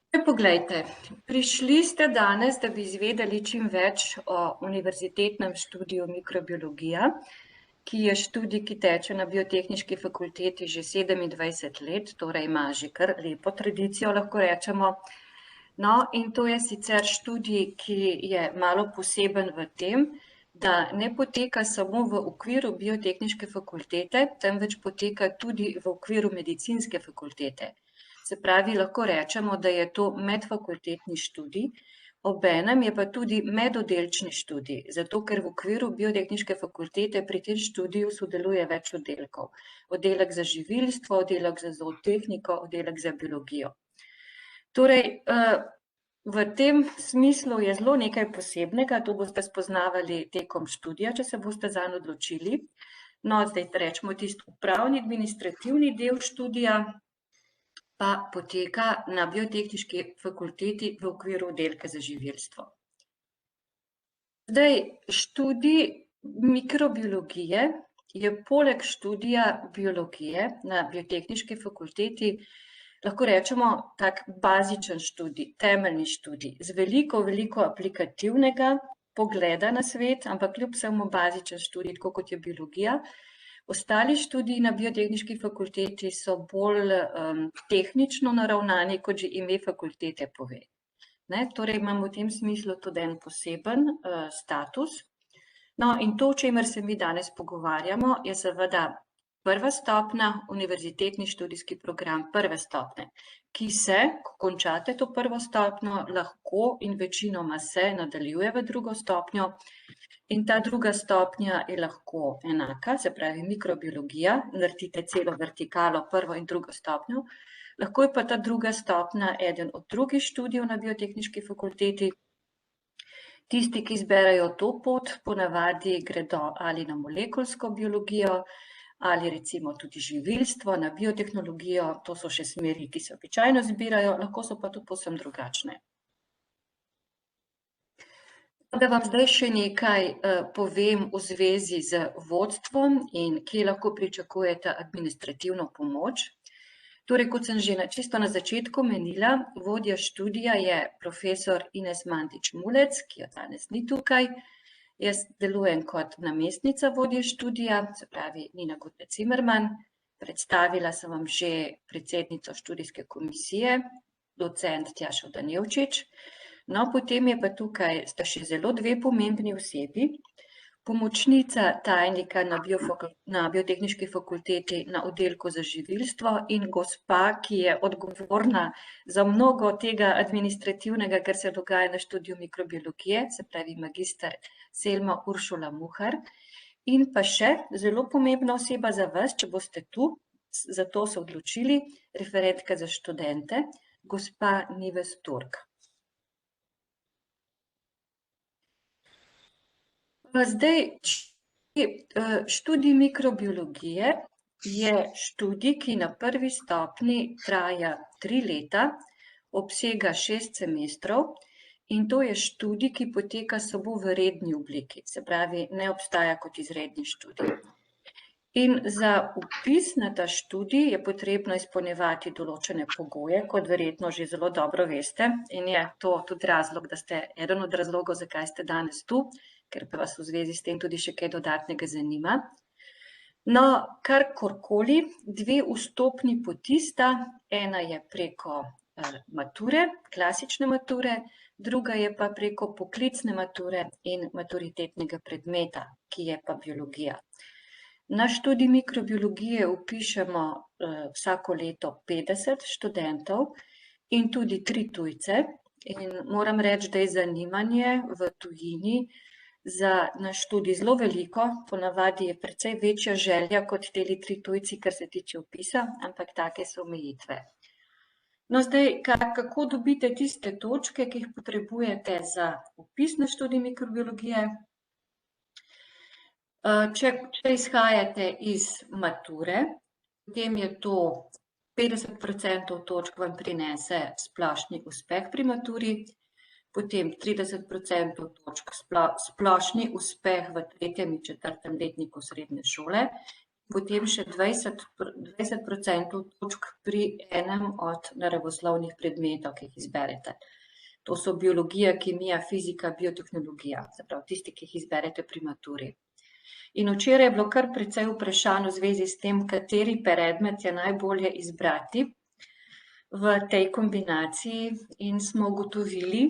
Poglejte, prišli ste danes, da bi izvedeli čim več o univerzitetnem študiju mikrobiologija, ki je študij, ki teče na Biotehniški fakulteti že 27 let, torej ima že kar lepo tradicijo, lahko rečemo. No, in to je sicer študij, ki je malo poseben v tem, da ne poteka samo v okviru Biotehniške fakultete, temveč poteka tudi v okviru medicinske fakultete. Se pravi, lahko rečemo, da je to medfakultetni študij, obenem je pa tudi medoddelčni študij, zato ker v okviru Biotehniške fakultete pri tem študiju sodeluje več oddelkov. Oddelek za živilstvo, oddelek za zootehniko, oddelek za biologijo. Torej, v tem smislu je zelo nekaj posebnega, to boste spoznavali tekom študija, če se boste zanj odločili. No, zdaj rečemo tisti upravni administrativni del študija, pa poteka na Biotehniški fakulteti v okviru oddelka za živilstvo. Zdaj, študij mikrobiologije je poleg študija biologije na Biotehniški fakulteti, lahko rečemo, tak bazičen študij, temeljni študij, z veliko aplikativnega pogleda na svet, ampak kljub vsemu bazičen študij, tako kot je biologija. Ostali študiji na Biotehniški fakulteti so bolj tehnično naravnani, kot že ime fakultete pove. Torej imamo v tem smislu tudi en poseben status. No, in to, o čemer se mi danes pogovarjamo, je seveda prva stopnja, univerzitetni študijski program prve stopnje, ki se, ko končate to prvo stopnjo, lahko in večinoma se nadaljuje v drugo stopnjo. In ta druga stopnja je lahko enaka, se pravi mikrobiologija, naredite celo vertikalo, prvo in drugo stopnjo. Lahko je pa ta druga stopnja eden od drugih študijev na Biotehniški fakulteti. Tisti, ki izberejo to pot, ponavadi gredo ali na molekulsko biologijo, ali recimo tudi živilstvo, na biotehnologijo, to so še smeri, ki se običajno izbirajo, lahko so pa tudi povsem drugačne. Da vam zdaj še nekaj povem v zvezi z vodstvom in kje lahko pričakujete administrativno pomoč. Torej, kot sem že čisto na začetku menila, vodja študija je profesor Ines Mandić-Mulec, ki jo danes ni tukaj. Jaz delujem kot namestnica vodje študija, se pravi Nina Gutne-Cimerman. Predstavila sem vam že predsednico študijske komisije, docent Tjašo Danjevčič. No, potem je pa tukaj, sta še zelo dve pomembni osebi, pomočnica tajnika na Biotehniški fakulteti na oddelku za živilstvo in gospa, ki je odgovorna za mnogo tega administrativnega, kar se dogaja na študiju mikrobiologije, se pravi magister Selma Uršula Muhar. In pa še zelo pomembna oseba za vas, če boste tu, zato se odločili, referentka za študente, gospa Nives Turk. Zdaj, študij mikrobiologije je študij, ki na prvi stopnji traja 3 leta, obsega 6 semestrov in to je študij, ki poteka samo v redni obliki, se pravi, ne obstaja kot izredni študij. In za vpis na ta študij je potrebno izpolnjevati določene pogoje, kot verjetno že zelo dobro veste, in je to tudi razlog, da ste eden od razlogov, zakaj ste danes tu, ker pa vas v zvezi s tem tudi še kaj dodatnega zanima. No, karkoli, 2 vstopni poti sta, ena je preko mature, klasične mature, druga je pa preko poklicne mature in maturitetnega predmeta, ki je pa biologija. Na študij mikrobiologije vpišemo vsako leto 50 študentov in tudi 3 tujce. In moram reči, da je zanimanje v tujini za naš študij zelo veliko, ponavadi je precej večja želja kot teli 3 tujci, kar se tiče vpisa, ampak take so omejitve. No, zdaj, kako dobite tiste točke, ki jih potrebujete za vpis na študij mikrobiologije? Če izhajate iz mature, potem je to 50% točk vam prinese splošni uspeh pri maturi, potem 30% točk splošni uspeh v 3. in 4. letniku srednje šole potem še 20% točk pri enem od naravoslovnih predmetov, ki jih izberete. To so biologija, kemija, fizika, biotehnologija, se pravi tisti, ki jih izberete pri maturi. In včeraj je bilo kar precej vprašanj v zvezi s tem, kateri predmet je najbolje izbrati v tej kombinaciji, in smo ugotovili,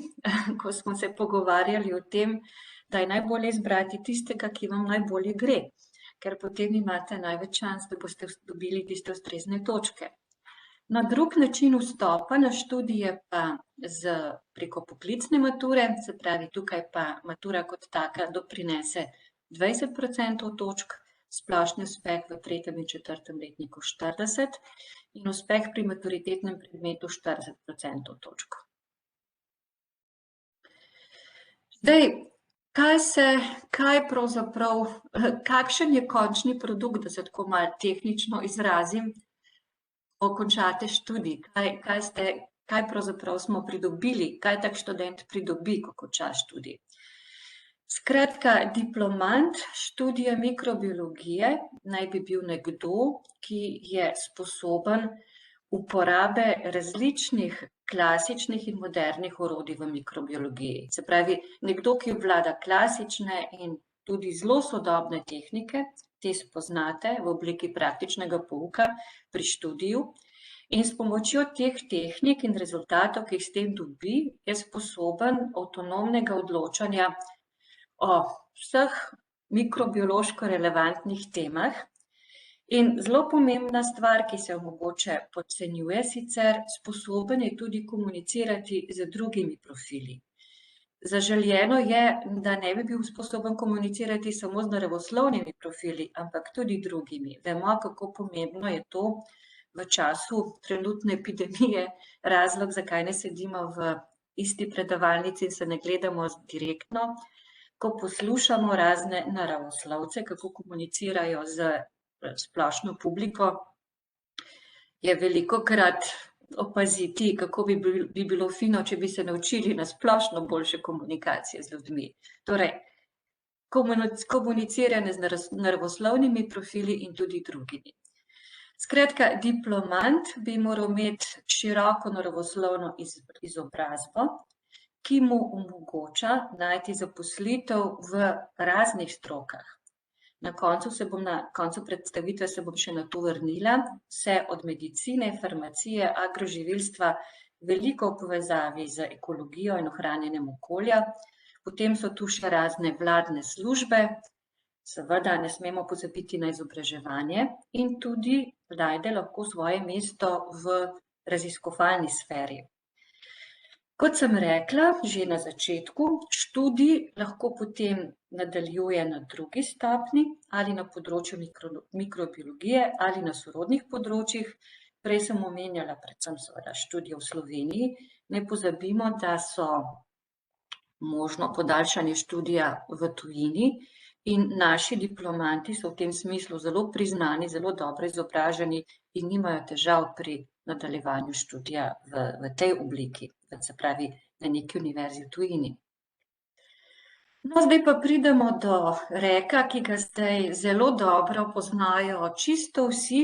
ko smo se pogovarjali o tem, da je najbolje izbrati tistega, ki vam najbolje gre, ker potem imate največ šans, da boste dobili tiste ustrezne točke. Na drug način vstopa na študij je pa preko poklicne mature, se pravi, tukaj pa matura kot taka doprinese 20% točk, splošni uspeh v 3. in 4. letniku 40% in uspeh pri maturitetnem predmetu 40% točk. Zdaj, kakšen je končni produkt, da se tako malo tehnično izrazim, ko končate študij? Kaj pravzaprav smo pridobili, kaj tak študent pridobi, ko konča študij? Skratka, diplomant študija mikrobiologije naj bi bil nekdo, ki je sposoben uporabe različnih klasičnih in modernih orodij v mikrobiologiji. Se pravi, nekdo, ki obvlada klasične in tudi zelo sodobne tehnike, te spoznate v obliki praktičnega pouka pri študiju, in s pomočjo teh tehnik in rezultatov, ki jih s tem dobi, je sposoben avtonomnega odločanja o vseh mikrobiološko relevantnih temah. In zelo pomembna stvar, ki se jo mogoče podcenjuje sicer, sposoben je tudi komunicirati z drugimi profili. Zaželjeno je, da ne bi bil sposoben komunicirati samo z naravoslovnimi profili, ampak tudi drugimi. Vemo, kako pomembno je to v času trenutne epidemije, razlog, zakaj ne sedimo v isti predavalnici in se ne gledamo direktno, ko poslušamo razne naravoslovce, kako komunicirajo z splošno publiko, je velikokrat opaziti, kako bi bilo fino, če bi se naučili na splošno boljše komunikacije z ljudmi. Torej, komuniciranje z naravoslovnimi profili in tudi drugimi. Skratka, diplomant bi moral imeti široko naravoslovno izobrazbo, ki mu omogoča najti zaposlitev v raznih strokah. Na koncu predstavitve se bom še na to vrnila. Vse od medicine, farmacije, agroživilstva, veliko v povezavi z ekologijo in ohranjanjem okolja. Potem so tu še razne vladne službe, seveda ne smemo pozabiti na izobraževanje, in tudi najde lahko svoje mesto v raziskovalni sferi. Kot sem rekla že na začetku, študij lahko potem nadaljuje na drugi stopnji ali na področju mikrobiologije ali na sorodnih področjih. Prej sem omenjala predvsem seveda študijo v Sloveniji. Ne pozabimo, da so možno podaljšanje študija v tujini in naši diplomanti so v tem smislu zelo priznani, zelo dobro izobraženi in nimajo težav pri nadaljevanju študija v tej obliki, se pravi na neki univerzi v tujini. No, zdaj pa pridemo do reka, ki ga zdaj zelo dobro poznajo čisto vsi,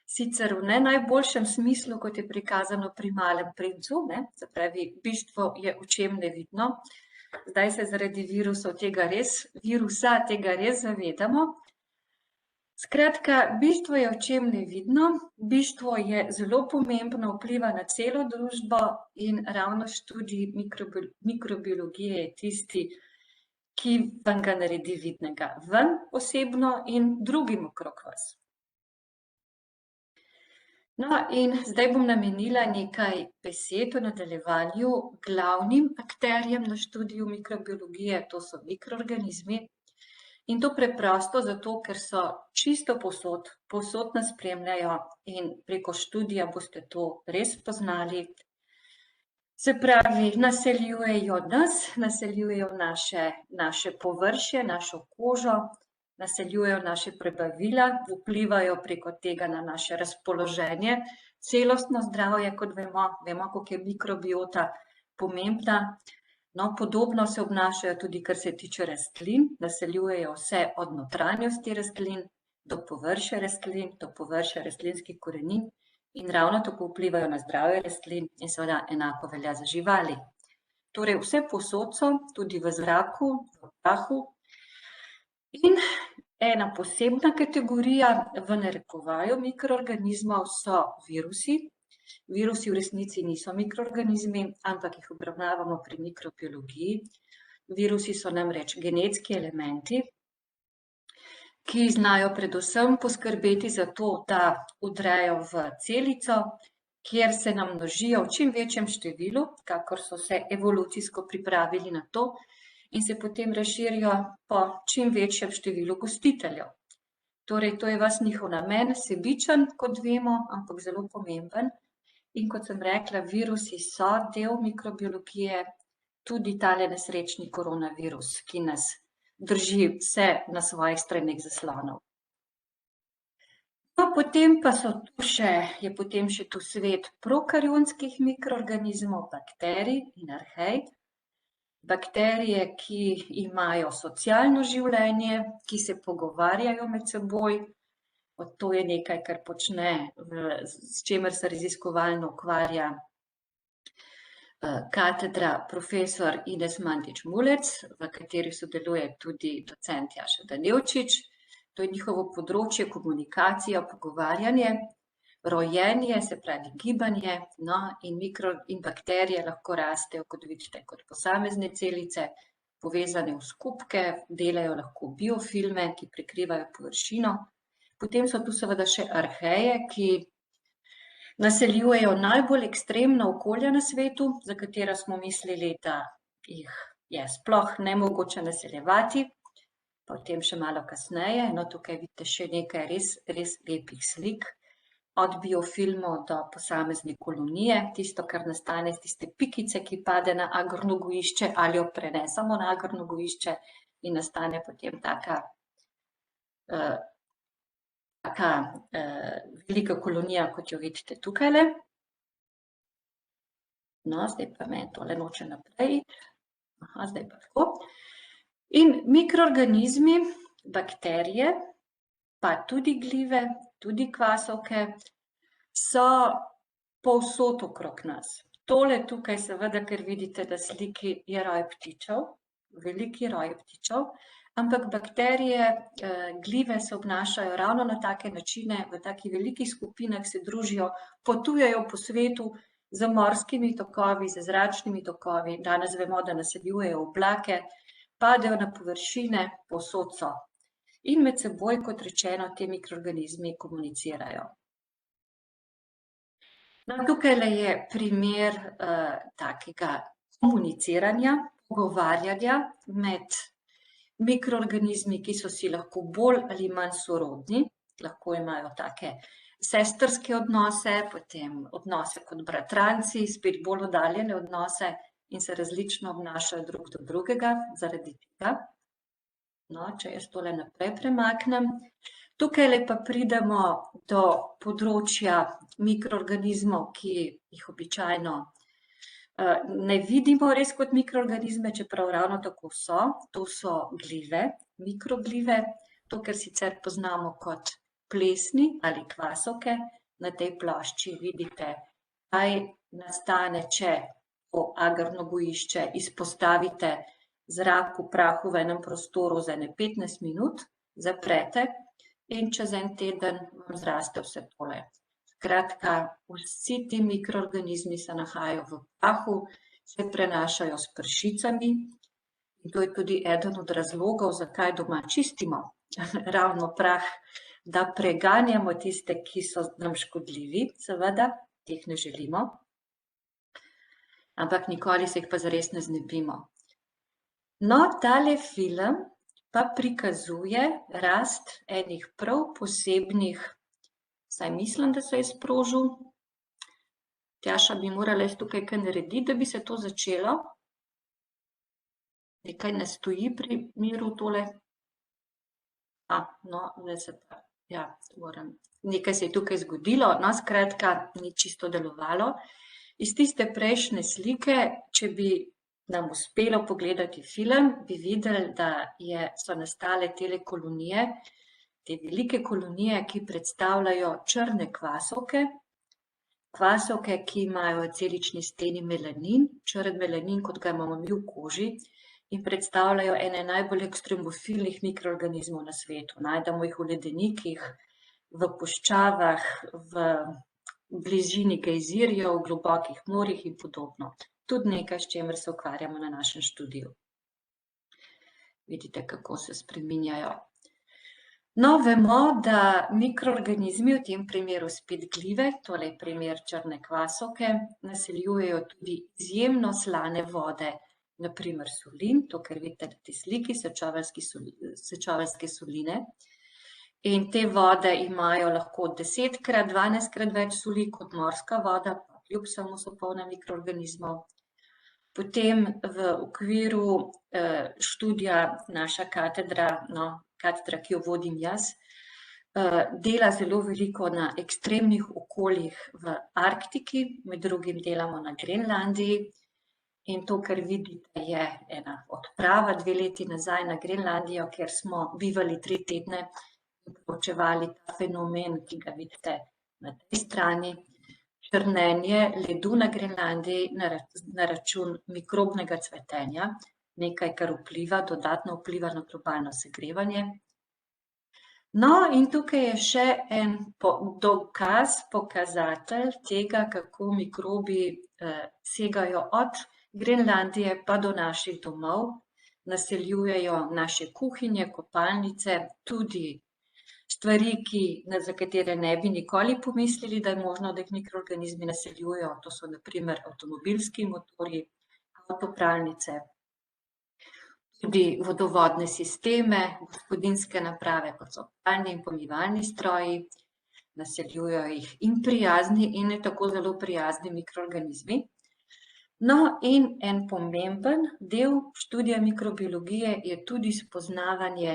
sicer v ne najboljšem smislu, kot je prikazano pri Malem princu, se pravi, bistvo je očem nevidno. Zdaj se zaradi virusa tega res zavedamo. Skratka, bistvo je očem nevidno, bistvo je zelo pomembno, vpliva na celo družbo in ravno študij mikrobiologije je tisti, ki vam ga naredi vidnega, vam osebno in drugim okrog vas. No, in zdaj bom namenila nekaj besed v nadaljevanju glavnim akterjem na študiju mikrobiologije, to so mikroorganizmi. In to preprosto zato, ker so čisto povsod nas spremljajo in preko študija boste to res spoznali. Se pravi, naseljujejo nas, naseljujejo naše površje, našo kožo, naseljujejo naše prebavila, vplivajo preko tega na naše razpoloženje, celostno zdravje, kot vemo, koliko je mikrobiota pomembna. No, podobno se obnašajo tudi, kar se tiče rastlin, naseljujejo vse od notranjosti rastlin, do površja rastlin, do površja rastlinskih korenin in ravno tako vplivajo na zdravje rastlin in seveda enako velja za živali. Torej vse povsod so, tudi v zraku, v prahu. In ena posebna kategorija v narekovaju mikroorganizmov so virusi. Virusi v resnici niso mikroorganizmi, ampak jih obravnavamo pri mikrobiologiji. Virusi so namreč genetski elementi, ki znajo predvsem poskrbeti za to, da vdrejo v celico, kjer se nam množijo v čim večjem številu, kakor so se evolucijsko pripravili na to, in se potem razširijo po čim večjem številu gostiteljev. Torej, to je vas njihov namen, sebičen, kot vemo, ampak zelo pomemben. In kot sem rekla, virusi so del mikrobiologije, tudi tale nesrečni koronavirus, ki nas drži vse na svojih straneh zaslonov. No, potem pa je potem še tu svet prokarionskih mikroorganizmov, bakterij in arhej. Bakterije, ki imajo socialno življenje, ki se pogovarjajo med seboj. To je nekaj, kar počne, s čimer se raziskovalno ukvarja katedra profesor Ines Mandić Mulec, v kateri sodeluje tudi docent Jaša Danevčič. To je njihovo področje komunikacija, pogovarjanje, rojenje, se pravi gibanje, no, in bakterije lahko rastejo, kot vidite, kot posamezne celice, povezane v skupke, delajo lahko biofilme, ki prekrivajo površino. Potem so tu seveda še arheje, ki naseljujejo najbolj ekstremna okolja na svetu, za katera smo mislili, da jih je sploh nemogoče naseljevati, potem še malo kasneje. No, tukaj vidite še nekaj res lepih slik, od biofilmov do posamezne kolonije, tisto, kar nastane z tiste pikice, ki pade na agrno gojišče ali jo prenesemo na agrno gojišče in nastane potem taka velika kolonija, kot jo vidite tukajle. No, zdaj pa meni tole noče naprej. Aha, zdaj pa tako. In mikroorganizmi, bakterije, pa tudi glive, tudi kvasovke, so povsod okrog nas. Tole tukaj seveda, ker vidite na sliki, je roj ptičev, veliki roj ptičev, ampak bakterije, glive se obnašajo ravno na take načine, v takih velikih skupinah se družijo, potujejo po svetu z morskimi tokovi, z zračnimi tokovi, danes vemo, da naseljujejo oblake, padejo na površine, povsod so. In med seboj, kot rečeno, ti mikroorganizmi komunicirajo. No, tukajle je primer takega komuniciranja, pogovarjanja med mikroorganizmi, ki so si lahko bolj ali manj sorodni, lahko imajo take sestrske odnose, potem odnose kot bratranci, spet bolj oddaljene odnose in se različno obnašajo drug do drugega zaradi tega. No, če jaz tole naprej premaknem. Tukajle pa pridemo do področja mikroorganizmov, ki jih običajno ne vidimo res kot mikroorganizme, čeprav ravno tako so. To so glive, mikroglive, to, kar sicer poznamo kot plesni ali kvasovke. Na tej plošči vidite, kaj nastane, če to agrno gojišče izpostavite zraku, prahu v enem prostoru za ene 15 minut, zaprete in čez en teden vam zraste vse tole. Skratka, vsi ti mikroorganizmi se nahajajo v prahu, se prenašajo s pršicami in to je tudi eden od razlogov, zakaj doma čistimo ravno prah, da preganjamo tiste, ki so nam škodljivi, seveda, teh ne želimo, ampak nikoli se jih pa zares ne znebimo. No, tale film pa prikazuje rast enih prav posebnih, saj mislim, da se je sprožil. Tjaša bi morala tukaj kaj narediti, da bi se to začelo. Nekaj ne stoji pri miru tole. No, zdaj se pa, ja, moram. Nekaj se je tukaj zgodilo, no, skratka, ni čisto delovalo. Iz tiste prejšnje slike, če bi nam uspelo pogledati film, bi videli, da so nastale tele kolonije, te velike kolonije, ki predstavljajo črne kvasovke, kvasovke, ki imajo v celični steni melanin, črn melanin, kot ga imamo mi v koži, in predstavljajo ene najbolj ekstremofilnih mikroorganizmov na svetu. Najdemo jih v ledenikih, v puščavah, v bližini gejzirjev, v globokih morjih in podobno. Tudi nekaj, s čimer se ukvarjamo na našem študiju. Vidite, kako se spreminjajo. No, vemo, da mikroorganizmi, v tem primeru spet glive, tole je primer črne kvasovke, naseljujejo tudi izjemno slane vode, na primer solin, to, kar vidite na tej sliki, sečoveljske soline. In te vode imajo lahko 10-krat, 12-krat več soli kot morska voda, pa kljub samo so polne mikroorganizmov. Potem v okviru študija naša katedra, katedra, ki jo vodim jaz, dela zelo veliko na ekstremnih okoljih v Arktiki, med drugim delamo na Grenlandiji. In to, kar vidite, je ena odprava 2 leti nazaj na Grenlandijo, kjer smo bivali 3 tedne in proučevali ta fenomen, ki ga vidite na tej strani, črnenje ledu na Grenlandiji na račun mikrobnega cvetenja, nekaj, kar dodatno vpliva na globalno segrevanje. No, in tukaj je še en dokaz, pokazatelj tega, kako mikrobi segajo od Grenlandije pa do naših domov, naseljujejo naše kuhinje, kopalnice, tudi stvari, za katere ne bi nikoli pomislili, da je možno, da jih mikroorganizmi naseljujejo. To so na primer avtomobilski motorji, avtopralnice, tudi vodovodne sisteme, gospodinjske naprave, kot so pralni in pomivalni stroji, naseljujejo jih in prijazni in ne tako zelo prijazni mikroorganizmi. No, in en pomemben del študija mikrobiologije je tudi spoznavanje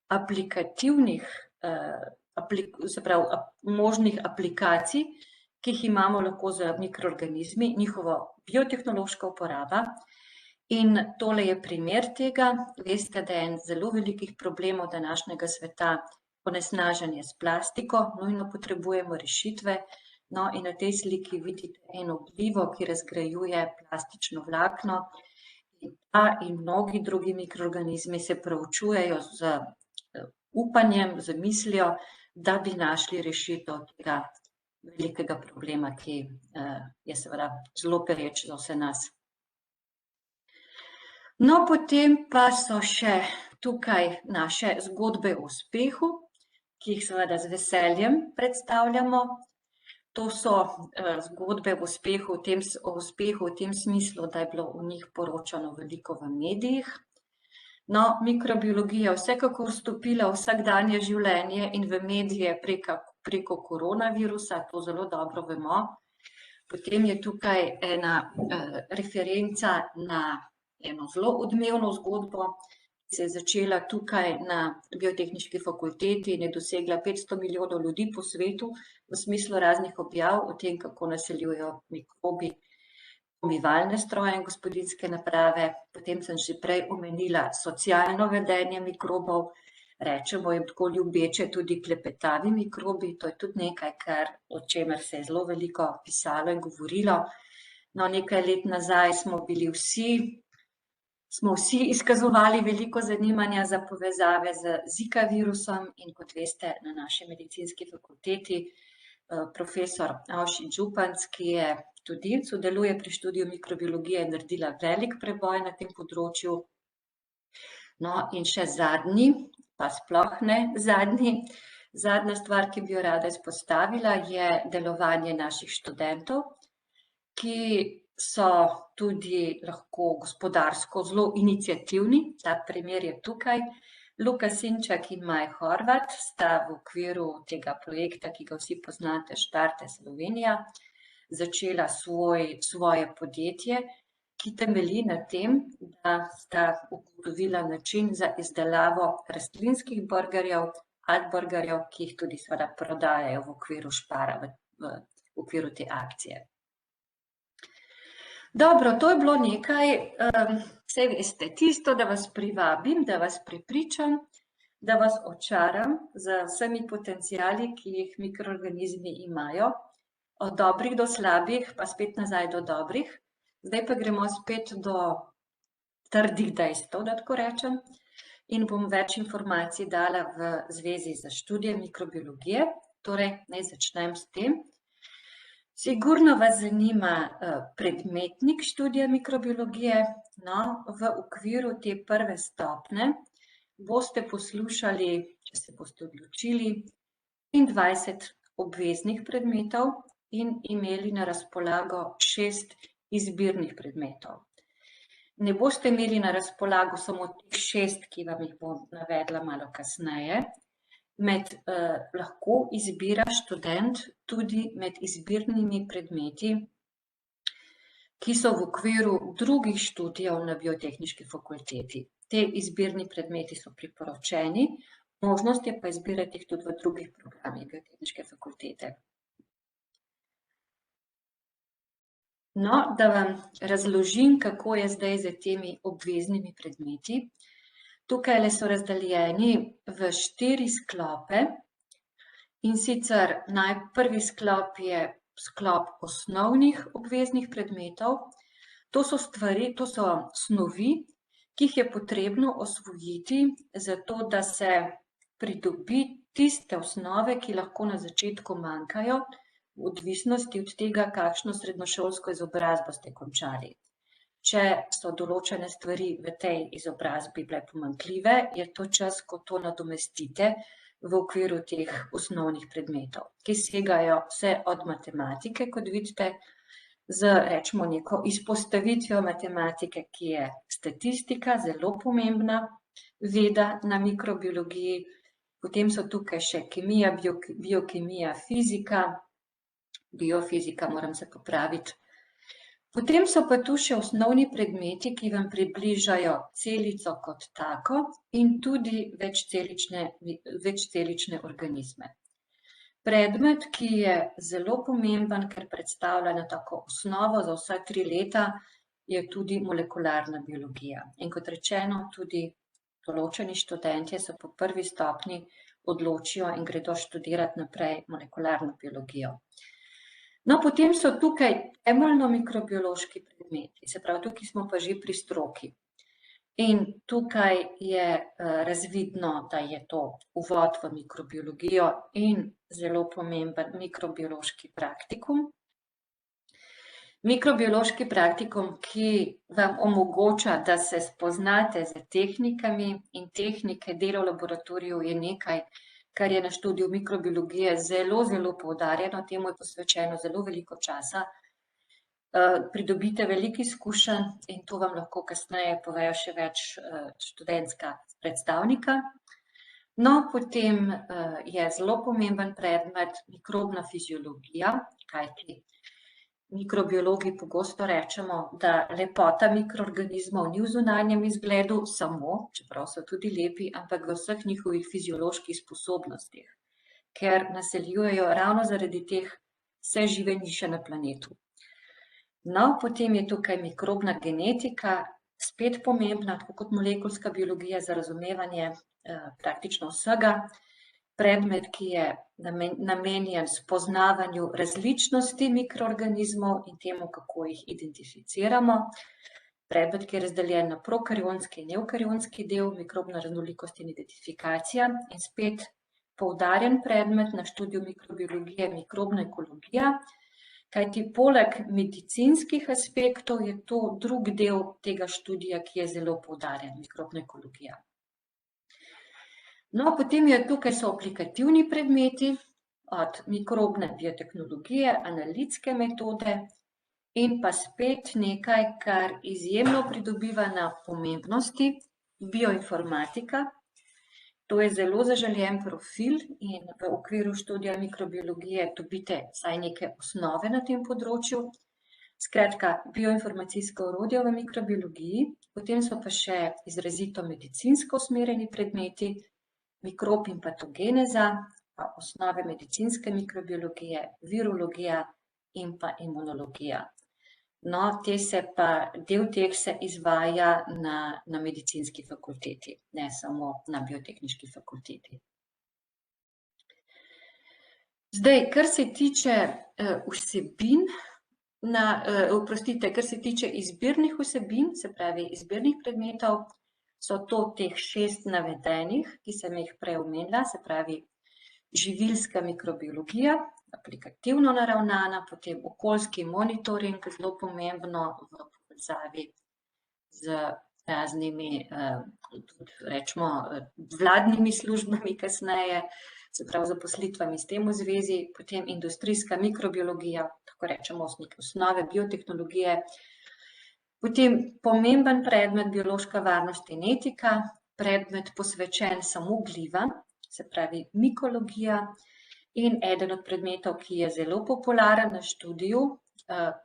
aplikativnih, se pravi, možnih aplikacij, ki jih imamo lahko z mikroorganizmi, njihova biotehnološka uporaba. In tole je primer tega. Veste, da je en zelo velikih problemov današnjega sveta onesnaženje s plastiko, nujno potrebujemo rešitve. No, in na tej sliki vidite eno glivo, ki razgrajuje plastično vlakno. In ta in mnogi drugi mikroorganizmi se proučujejo z upanjem, z mislijo, da bi našli rešitev tega velikega problema, ki je seveda zelo pereč za vse nas. No, potem pa so še tukaj naše zgodbe o uspehu, ki jih seveda z veseljem predstavljamo. To so zgodbe o uspehu v tem smislu, da je bilo o njih poročano veliko v medijih. No, mikrobiologija je vsekakor vstopila v vsakdanje življenje in v medije preko koronavirusa, to zelo dobro vemo. Potem je tukaj ena referenca na eno zelo odmevno zgodbo, ki se je začela tukaj na Biotehniški fakulteti in je dosegla 500 milijonov ljudi po svetu v smislu raznih objav o tem, kako naseljujejo mikrobi pomivalne stroje in gospodinjske naprave. Potem sem že prej omenila socialno vedenje mikrobov, rečemo jim tako ljubeče tudi klepetavi mikrobi, to je tudi nekaj, o čemer se je zelo veliko pisalo in govorilo. No, nekaj let nazaj smo vsi izkazovali veliko zanimanja za povezave z Zika virusom in kot veste, na naši medicinski fakulteti profesor Avšič Županc, ki je tudi sodeluje pri študiju mikrobiologije, je naredila velik preboj na tem področju. No, in še zadnji, pa sploh ne zadnji, zadnja stvar, ki bi jo rada izpostavila, je delovanje naših študentov, ki so tudi lahko gospodarsko zelo iniciativni. Ta primer je tukaj. Luka Sinčak in Maj Horvat sta v okviru tega projekta, ki ga vsi poznate, Štarte Slovenija, začela svoje podjetje, ki temelji na tem, da sta ugotovila način za izdelavo rastlinskih burgerjev, Altburgerjev, ki jih tudi seveda prodajajo v okviru Spara, v okviru te akcije. Dobro, to je bilo nekaj, saj veste, tisto, da vas privabim, da vas prepričam, da vas očaram z vsemi potenciali, ki jih mikroorganizmi imajo, od dobrih do slabih, pa spet nazaj do dobrih. Zdaj pa gremo spet do trdih dejstev, da tako rečem, in bom več informacij dala v zvezi z študijem mikrobiologije. Torej, naj začnem s tem. Sigurno vas zanima predmetnik študija mikrobiologije. No, v okviru te prve stopnje boste poslušali, če se boste odločili, 23 obveznih predmetov in imeli na razpolago 6 izbirnih predmetov. Ne boste imeli na razpolago samo teh 6, ki vam jih bom navedla malo kasneje. Lahko izbira študent tudi med izbirnimi predmeti, ki so v okviru drugih študijev na Biotehniški fakulteti. Te izbirni predmeti so priporočeni, možnost je pa izbirati jih tudi v drugih programih Biotehniške fakultete. No, da vam razložim, kako je zdaj z temi obveznimi predmeti. Tukaj so razdeljeni v 4 sklope, in sicer prvi sklop je sklop osnovnih obveznih predmetov. To so snovi, ki jih je potrebno osvojiti, zato da se pridobi tiste osnove, ki lahko na začetku manjkajo, v odvisnosti od tega, kakšno srednješolsko izobrazbo ste končali. Če so določene stvari v tej izobrazbi bile pomanjkljive, je to čas, ko to nadomestite v okviru teh osnovnih predmetov, ki segajo vse od matematike, kot vidite, z rečemo neko izpostavitvijo matematike, ki je statistika, zelo pomembna veda na mikrobiologiji. Potem so tukaj še kemija, biokemija, fizika, biofizika, moram se popraviti. Potem so pa tu še osnovni predmeti, ki vam približajo celico kot tako in tudi večcelične organizme. Predmet, ki je zelo pomemben, ker predstavlja na tako osnovo za vsa 3 leta, je tudi molekularna biologija. In kot rečeno, tudi določeni študentje se po prvi stopnji odločijo in gredo študirati naprej molekularno biologijo. No, potem so tukaj temeljno mikrobiološki predmeti, se pravi, tukaj smo pa že pri stroki. In tukaj je razvidno, da je to uvod v mikrobiologijo in zelo pomemben mikrobiološki praktikum. Mikrobiološki praktikum, ki vam omogoča, da se spoznate z tehnikami, in tehnike dela v laboratoriju je nekaj, kar je na študiju mikrobiologije zelo, zelo poudarjeno, temu je posvečeno zelo veliko časa. Pridobite veliko izkušenj in to vam lahko kasneje povejo še več študentska predstavnika. No, potem je zelo pomemben predmet mikrobna fiziologija, kajti mikrobiologi pogosto rečemo, da lepota mikroorganizmov ni v zunanjem izgledu samo, čeprav so tudi lepi, ampak v vseh njihovih fizioloških sposobnostih, ker naseljujejo ravno zaradi teh vse žive niše na planetu. No, potem je tukaj mikrobna genetika, spet pomembna, tako kot molekulska biologija, za razumevanje praktično vsega. Predmet, ki je namenjen spoznavanju različnosti mikroorganizmov in temu, kako jih identificiramo. Predmet, ki je razdeljen na prokarionski in evkarionski del, mikrobna raznolikost in identifikacija. In spet poudarjen predmet na študiju mikrobiologije, mikrobna ekologija, kajti poleg medicinskih aspektov je to drug del tega študija, ki je zelo poudarjen, mikrobna ekologija. No, potem tukaj so aplikativni predmeti, od mikrobne biotehnologije, analitske metode in pa spet nekaj, kar izjemno pridobiva na pomembnosti, bioinformatika. To je zelo zaželen profil in v okviru študija mikrobiologije dobite vsaj neke osnove na tem področju. Skratka, bioinformacijska orodja v mikrobiologiji, potem so pa še izrazito medicinsko usmerjeni predmeti, mikrob in patogeneza, pa osnove medicinske mikrobiologije, virologija in pa imunologija. No, del teh se izvaja na medicinski fakulteti, ne samo na biotehniški fakulteti. Zdaj, kar se tiče vsebin, kar se tiče izbirnih vsebin, se pravi izbirnih predmetov, so to teh 6 navedenih, ki sem jih prej omenila, se pravi živilska mikrobiologija, aplikativno naravnana, potem okoljski monitoring, zelo pomembno v povezavi z raznimi, rečemo, vladnimi službami kasneje, se pravi zaposlitvami s tem v zvezi, potem industrijska mikrobiologija, tako rečemo osnove biotehnologije, potem pomemben predmet biološka varnost in etika, predmet posvečen samo glivam, se pravi mikologija, in eden od predmetov, ki je zelo popularen na študiju,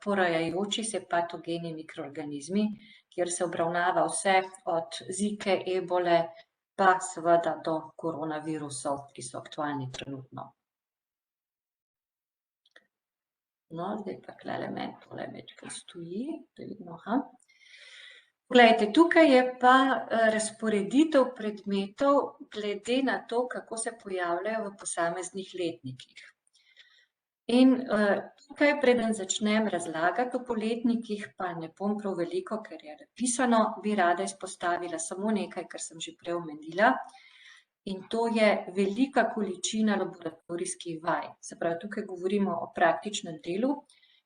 porajajoči se patogeni mikroorganizmi, kjer se obravnava vse od zike, ebole, pa seveda do koronavirusov, ki so aktualni trenutno. No, zdaj pa tulele meni tole večkrat stoji, da vidimo, Poglejte, tukaj je pa razporeditev predmetov glede na to, kako se pojavljajo v posameznih letnikih. In tukaj, preden začnem razlagati o letnikih, pa ne bom prav veliko, ker je napisano, bi rada izpostavila samo nekaj, kar sem že prej omenila, in to je velika količina laboratorijskih vaj. Se pravi, tukaj govorimo o praktičnem delu.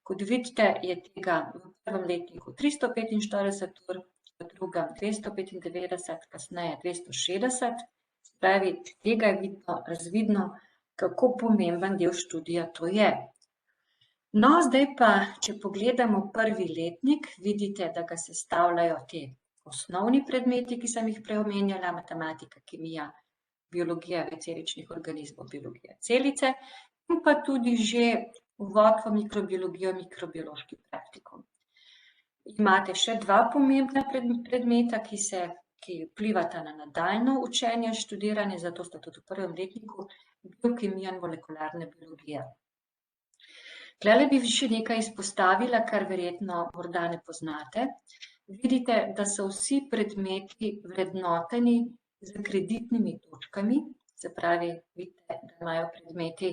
Kot vidite, je tega v prvem letniku 345 ur, v drugem 295, kasneje 260. Se pravi, tega je razvidno, kako pomemben del študija to je. No, zdaj pa, če pogledamo prvi letnik, vidite, da ga sestavljajo te osnovni predmeti, ki sem jih prej omenjala, matematika, kemija, biologija abecedičnih organizmov, biologija celice, in pa tudi že uvod v mikrobiologijo, mikrobiološki praktikum. Imate še 2 pomembna predmeta, ki vplivata na nadaljnje učenje, študiranje, zato sta tudi v prvem letniku biokemija in molekularna biologija. Tulele bi še nekaj izpostavila, kar verjetno morda ne poznate. Vidite, da so vsi predmeti vrednoteni z kreditnimi točkami, se pravi, vidite, da imajo predmeti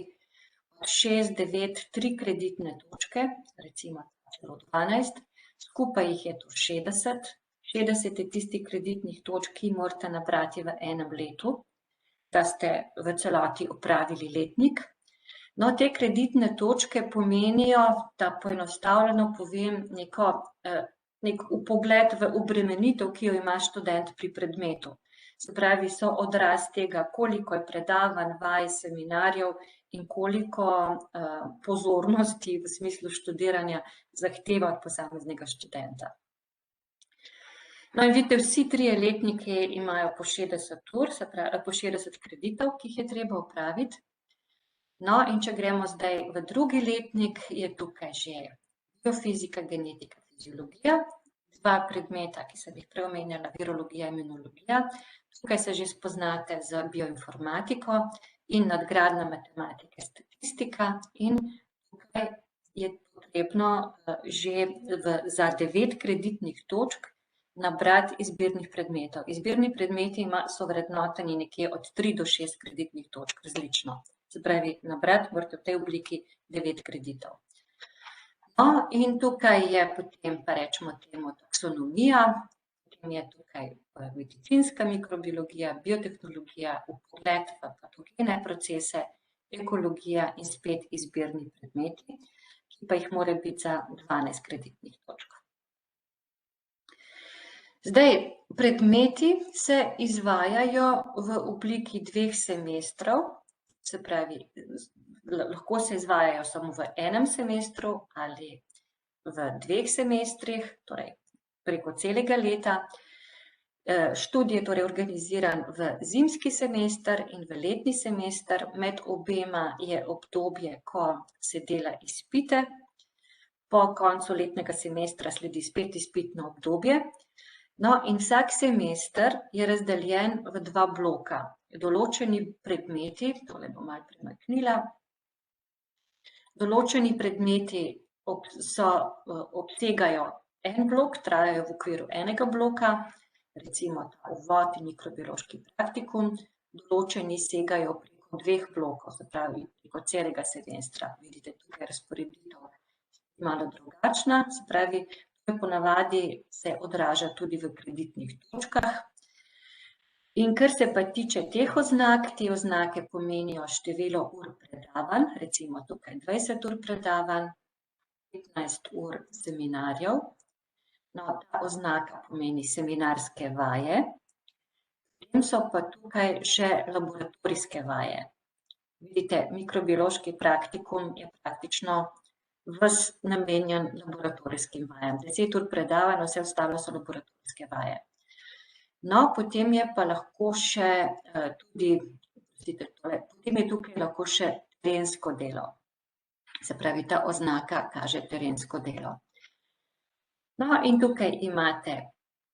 6, 9, 3 kreditne točke, recimo celo 12, skupaj jih je to 60. 60 je tistih kreditnih točk, ki morate nabrati v enem letu, da ste v celoti opravili letnik. No, te kreditne točke pomenijo, da poenostavljeno povem, nek vpogled v obremenitev, ki jo ima študent pri predmetu. Se pravi, so odraz tega, koliko je predavanj, vaj, seminarjev in koliko pozornosti v smislu študiranja zahteva od posameznega študenta. No, in vidite, vsi 3 letniki imajo po 60 ur, se pravi, po 60 kreditov, ki jih je treba opraviti. No, in če gremo zdaj v drugi letnik, je tukaj že biofizika, genetika, fiziologija, 2 predmeta, ki sem jih prej omenjala, virologija, imunologija. Tukaj se že spoznate z bioinformatiko in nadgradnja matematike, statistika, in tukaj je potrebno že za 9 kreditnih točk nabrati izbirnih predmetov. Izbirni predmeti so vrednoteni nekje od 3 do 6 kreditnih točk, različno. Se pravi, nabrati morate v tej obliki 9 kreditov. No, in tukaj je potem, pa rečemo temu, taksonomija, potem je tukaj medicinska mikrobiologija, biotehnologija, vpogled v patogene procese, ekologija in spet izbirni predmeti, ki pa jih mora biti za 12 kreditnih točk. Zdaj, predmeti se izvajajo v obliki 2 semestrov, se pravi, lahko se izvajajo samo v enem semestru ali v 2 semestrih, torej preko celega leta. Študij je torej organiziran v zimski semester in v letni semester, med obema je obdobje, ko se dela izpite. Po koncu letnega semestra sledi spet izpitno obdobje. No, in vsak semester je razdeljen v 2 bloka. Določeni predmeti, tole bom malo premaknila, določeni predmeti obsegajo en blok, trajajo v okviru enega bloka, recimo ta uvod in mikrobiološki praktikum, določeni segajo preko 2 blokov, se pravi preko celega semestra. Vidite, tukaj je razporeditev malo drugačna, se pravi, ponavadi se odraža tudi v kreditnih točkah. In kar se pa tiče teh oznak, te oznake pomenijo število ur predavanj, recimo tukaj 20 ur predavanj, 15 ur seminarjev. No, ta oznaka pomeni seminarske vaje, potem so pa tukaj še laboratorijske vaje. Vidite, mikrobiološki praktikum je praktično ves namenjen laboratorijskim vajam. 10 ur predavanj, vse ostalo so laboratorijske vaje. No, potem je pa lahko še potem je tukaj lahko še terensko delo. Se pravi, ta oznaka kaže terensko delo. No, in tukaj imate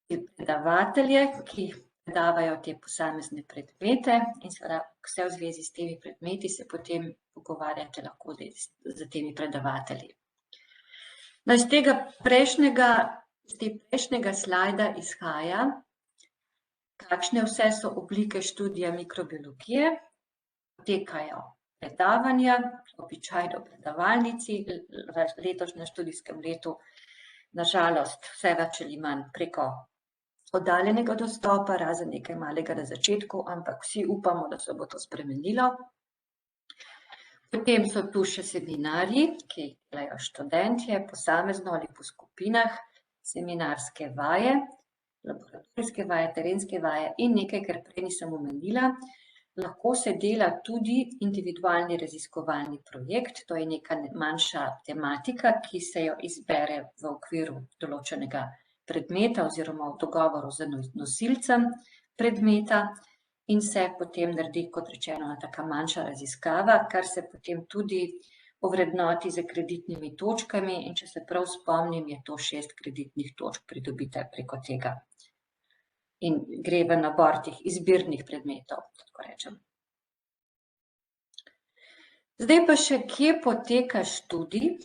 predavatelje, ki predavajo te posamezne predmete in seveda vse v zvezi s temi predmeti se potem pogovarjate lahko z temi predavatelji. No, iz tega prejšnjega slajda izhaja, kakšne vse so oblike študija mikrobiologije, potekajo predavanja, običajno v predavalnici, v letošnjem študijskem letu, na žalost, vse več ali manj preko oddaljenega dostopa, razen nekaj malega na začetku, ampak vsi upamo, da se bo to spremenilo. Potem so tu še seminarji, ki jih delajo študentje, posamezno ali po skupinah, seminarske vaje, laboratorijske vaje, terenske vaje in nekaj, kar prej nisem omenila, lahko se dela tudi individualni raziskovalni projekt, to je neka manjša tematika, ki se jo izbere v okviru določenega predmeta oziroma v dogovoru z nosilcem predmeta in se potem naredi, kot rečeno, taka manjša raziskava, kar se potem tudi ovrednoti z kreditnimi točkami in če se prav spomnim, je to 6 kreditnih točk pridobite preko tega. In gre v nabor teh izbirnih predmetov, tako rečem. Zdaj pa še, kje poteka študij.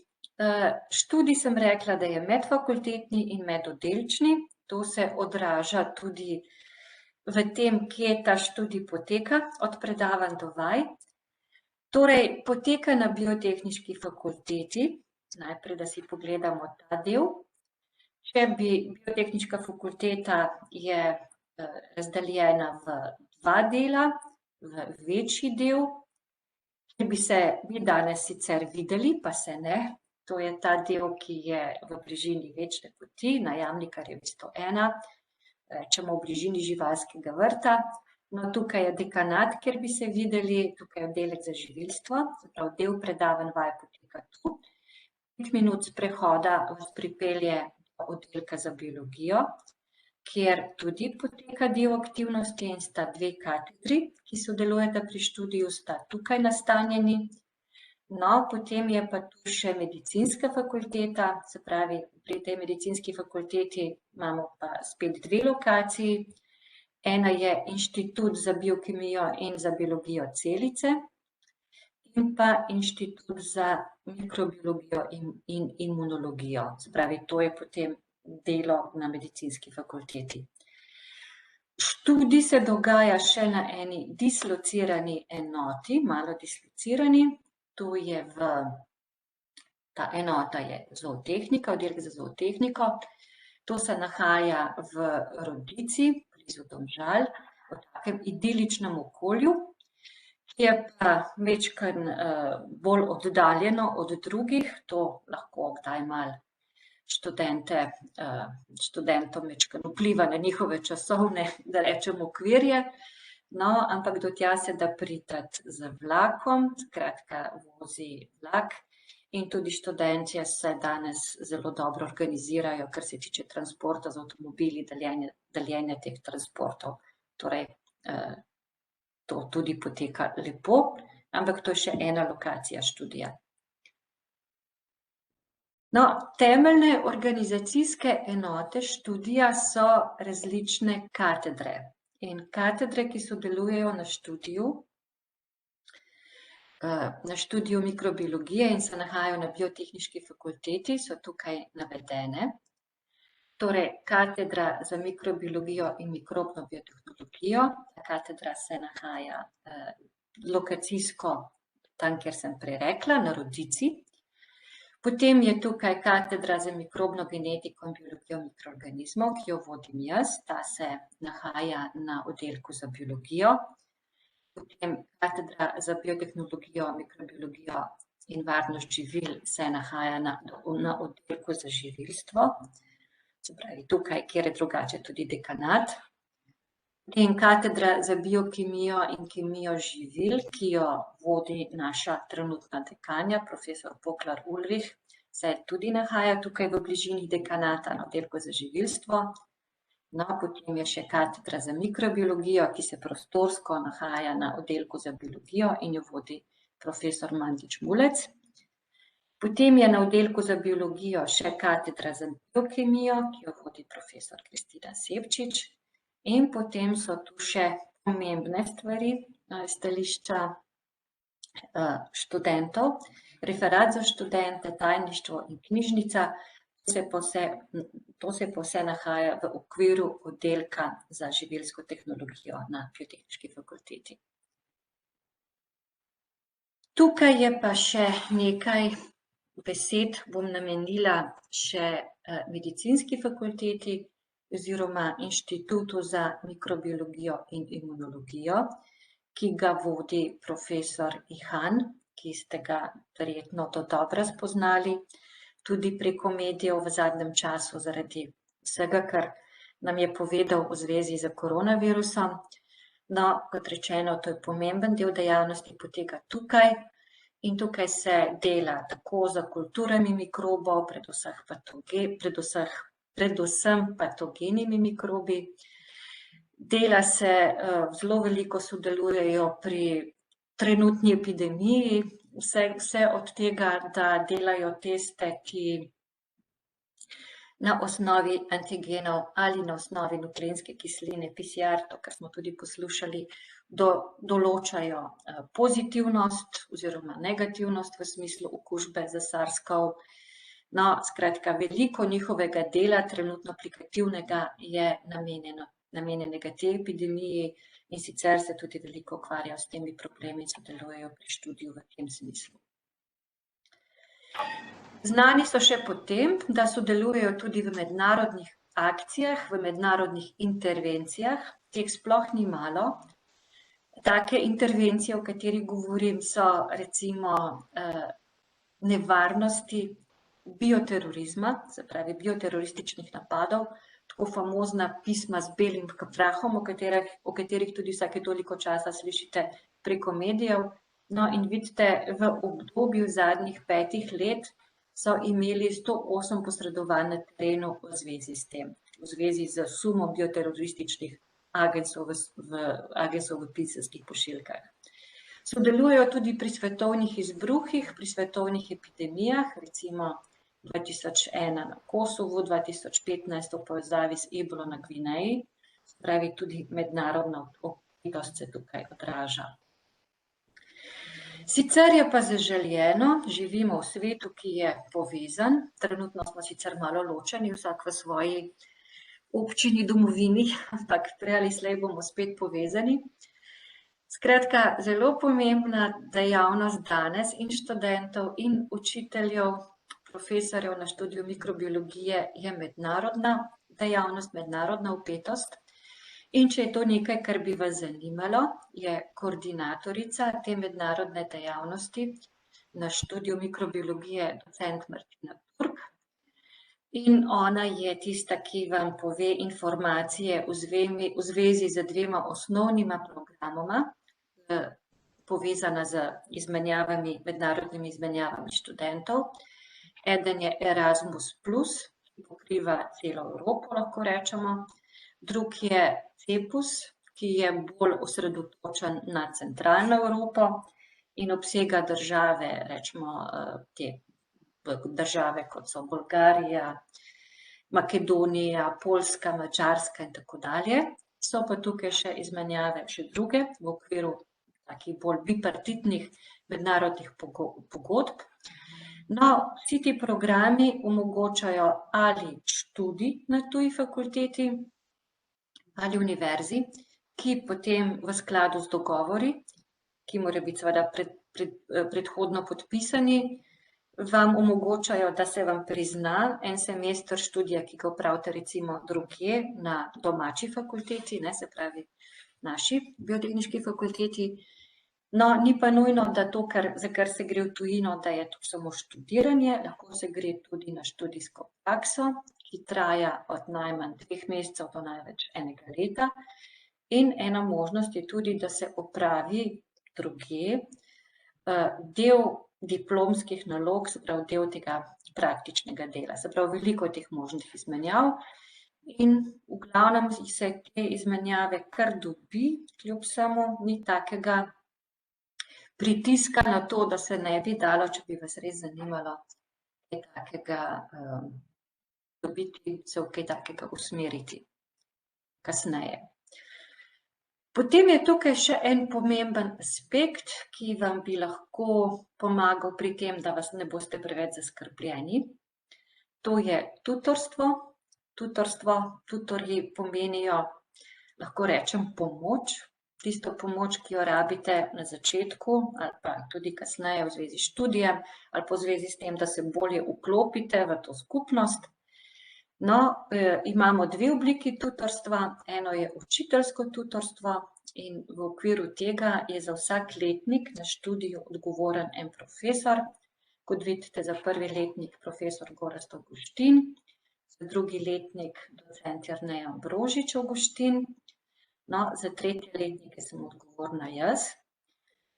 Študij sem rekla, da je medfakultetni in medoddelčni, to se odraža tudi v tem, kje ta študij poteka, od predavanj do vaj. Torej, poteka na biotehniški fakulteti, najprej, da si pogledamo ta del. Če bi biotehniška fakulteta je razdeljena v 2 dela, v večji del, ki bi se vi danes sicer videli, pa se ne. To je ta del, ki je v bližini Večne poti, na Jamnikarjevi 101, rečemo v bližini živalskega vrta. No, tukaj je dekanat, kjer bi se videli, tukaj je oddelek za živilstvo, se pravi, del predavanj vaj poteka tu. 5 minut sprehoda vas pripelje oddelka za biologijo, kjer tudi poteka del aktivnosti in sta 2 katedri, ki sodelujeta pri študiju, sta tukaj nastanjeni. No, potem je pa tu še medicinska fakulteta, se pravi, pri tej medicinski fakulteti imamo pa spet 2 lokaciji. Ena je Inštitut za biokemijo in za biologijo celice in pa Inštitut za mikrobiologijo in imunologijo. Se pravi, to je potem delo na medicinski fakulteti. Študij se dogaja še na eni dislocirani enoti, malo dislocirani, to je ta enota je zootehnika, oddelek za zootehniko. To se nahaja v Rodici, blizu Domžal, v takem idiličnem okolju, ki je pa majčkeno bolj oddaljeno od drugih, to lahko kdaj malo študentom majčkeno vpliva na njihove časovne, da rečem, okvirje. No, ampak do tja se da priti z vlakom, skratka vozi vlak in tudi študentje se danes zelo dobro organizirajo, kar se tiče transporta z avtomobili, deljenja teh transportov. Torej, to tudi poteka lepo, ampak to je še ena lokacija študija. No, temeljne organizacijske enote študija so različne katedre. In katedre, ki sodelujejo na študiju, na študiju mikrobiologije in se nahajajo na Biotehniški fakulteti, so tukaj navedene. Torej, katedra za mikrobiologijo in mikrobno biotehnologijo. Ta katedra se nahaja lokacijsko tam, kjer sem prej rekla, na Rodici. Potem je tukaj katedra za mikrobno genetiko in biologijo mikroorganizmov, ki jo vodim jaz. Ta se nahaja na oddelku za biologijo. Potem katedra za biotehnologijo, mikrobiologijo in varnost živil se nahaja na oddelku za živilstvo. Se pravi, tukaj, kjer je drugače tudi dekanat. In katedra za biokemijo in kemijo živil, ki jo vodi naša trenutna dekanja, profesor Poklar Ulrih, se tudi nahaja tukaj v bližini dekanata na oddelku za živilstvo. No, potem je še katedra za mikrobiologijo, ki se prostorsko nahaja na oddelku za biologijo in jo vodi profesor Mandič Mulec. Potem je na oddelku za biologijo še katedra za biokemijo, ki jo vodi profesor Kristina Sevčič. In potem so tu še pomembne stvari, stališča študentov, referat za študente, tajništvo in knjižnica. To se pa vse nahaja v okviru oddelka za živilsko tehnologijo na Biotehniški fakulteti. Tukaj je pa še nekaj besed, bom namenila še medicinski fakulteti oziroma Inštitutu za mikrobiologijo in imunologijo, ki ga vodi profesor Ihan, ki ste ga verjetno dodobra spoznali, tudi preko medijev v zadnjem času zaradi vsega, kar nam je povedal v zvezi z koronavirusom. No, kot rečeno, to je pomemben del dejavnosti, poteka tukaj in tukaj se dela tako za kulturami mikrobov, predvsem patogenimi mikrobi. Dela se, zelo veliko sodelujejo pri trenutni epidemiji, vse od tega, da delajo teste, ki na osnovi antigenov ali na osnovi nukleinske kisline PCR, to, kar smo tudi poslušali, določajo pozitivnost oziroma negativnost v smislu okužbe za SARS-CoV. No, skratka, veliko njihovega dela, trenutno aplikativnega, je namenjenega tej epidemiji in sicer se tudi veliko ukvarjajo s temi problemi in sodelujejo pri študiju v tem smislu. Znani so še po tem, da sodelujejo tudi v mednarodnih akcijah, v mednarodnih intervencijah, teh sploh ni malo. Take intervencije, o katerih govorim, so recimo nevarnosti bioterorizma, se pravi bioterorističnih napadov, tako famozna pisma z belim prahom, o katerih tudi vsake toliko časa slišite preko medijev. No, in vidite, v obdobju zadnjih 5 let so imeli 108 posredovanj na terenu v zvezi s tem, v zvezi z sumom bioterorističnih agensov v pisemskih pošiljkah. Sodelujejo tudi pri svetovnih izbruhih, pri svetovnih epidemijah, recimo 2001 na Kosovu, 2015 v povezavi z ebolo na Gvineji, se pravi tudi mednarodna vpetost se tukaj odraža. Sicer je pa zaželeno, živimo v svetu, ki je povezan, trenutno smo sicer malo ločeni, vsak v svoji občini, domovini, ampak prej ali slej bomo spet povezani. Skratka, zelo pomembna dejavnost danes in študentov in učiteljev, profesorjev na študiju mikrobiologije je mednarodna dejavnost, mednarodna vpetost. In če je to nekaj, kar bi vas zanimalo, je koordinatorica te mednarodne dejavnosti na študiju mikrobiologije docent Martina Turk. In ona je tista, ki vam pove informacije v zvezi z 2 osnovnima programoma, povezana z mednarodnimi izmenjavami študentov. Eden je Erasmus+, ki pokriva celo Evropo, lahko rečemo. Drug je CEPUS, ki je bolj osredotočen na centralno Evropo in obsega države, rečemo, te države, kot so Bolgarija, Makedonija, Poljska, Madžarska in tako dalje. So pa tukaj še izmenjave, še druge, v okviru takih bolj bipartitnih mednarodnih pogodb. No, vsi ti programi omogočajo ali študij na tuji fakulteti ali univerzi, ki potem v skladu z dogovori, ki morajo biti seveda predhodno podpisani, vam omogočajo, da se vam prizna en semester študija, ki ga opravite recimo drugje na domači fakulteti, se pravi naši biotehniški fakulteti. No, ni pa nujno, da to, za kar se gre v tujino, da je to samo študiranje, lahko se gre tudi na študijsko prakso, ki traja od najmanj 2 mesecev do največ 1 leta. In ena možnost je tudi, da se opravi drugje del diplomskih nalog, se pravi del tega praktičnega dela. Se pravi, veliko teh možnih izmenjav in v glavnem se te izmenjave kar dobi, kljub samo ni takega pritiska na to, da se ne bi dalo, če bi vas res zanimalo, kaj takega dobiti, se v kaj takega usmeriti kasneje. Potem je tukaj še en pomemben aspekt, ki vam bi lahko pomagal pri tem, da vas ne boste preveč zaskrbljeni. To je tutorstvo. Tutorji pomenijo, lahko rečem, pomoč. Tisto pomoč, ki jo rabite na začetku ali pa tudi kasneje v zvezi s študijem ali pa v zvezi s tem, da se bolje vklopite v to skupnost. No, imamo 2 obliki tutorstva. Eno je učiteljsko tutorstvo in v okviru tega je za vsak letnik na študiju odgovoren en profesor. Kot vidite, za 1. letnik profesor Gorazd Avguštin, za 2. letnik docent Jernej Ambrožič Avguštin, no, za 3. letnike sem odgovorna jaz.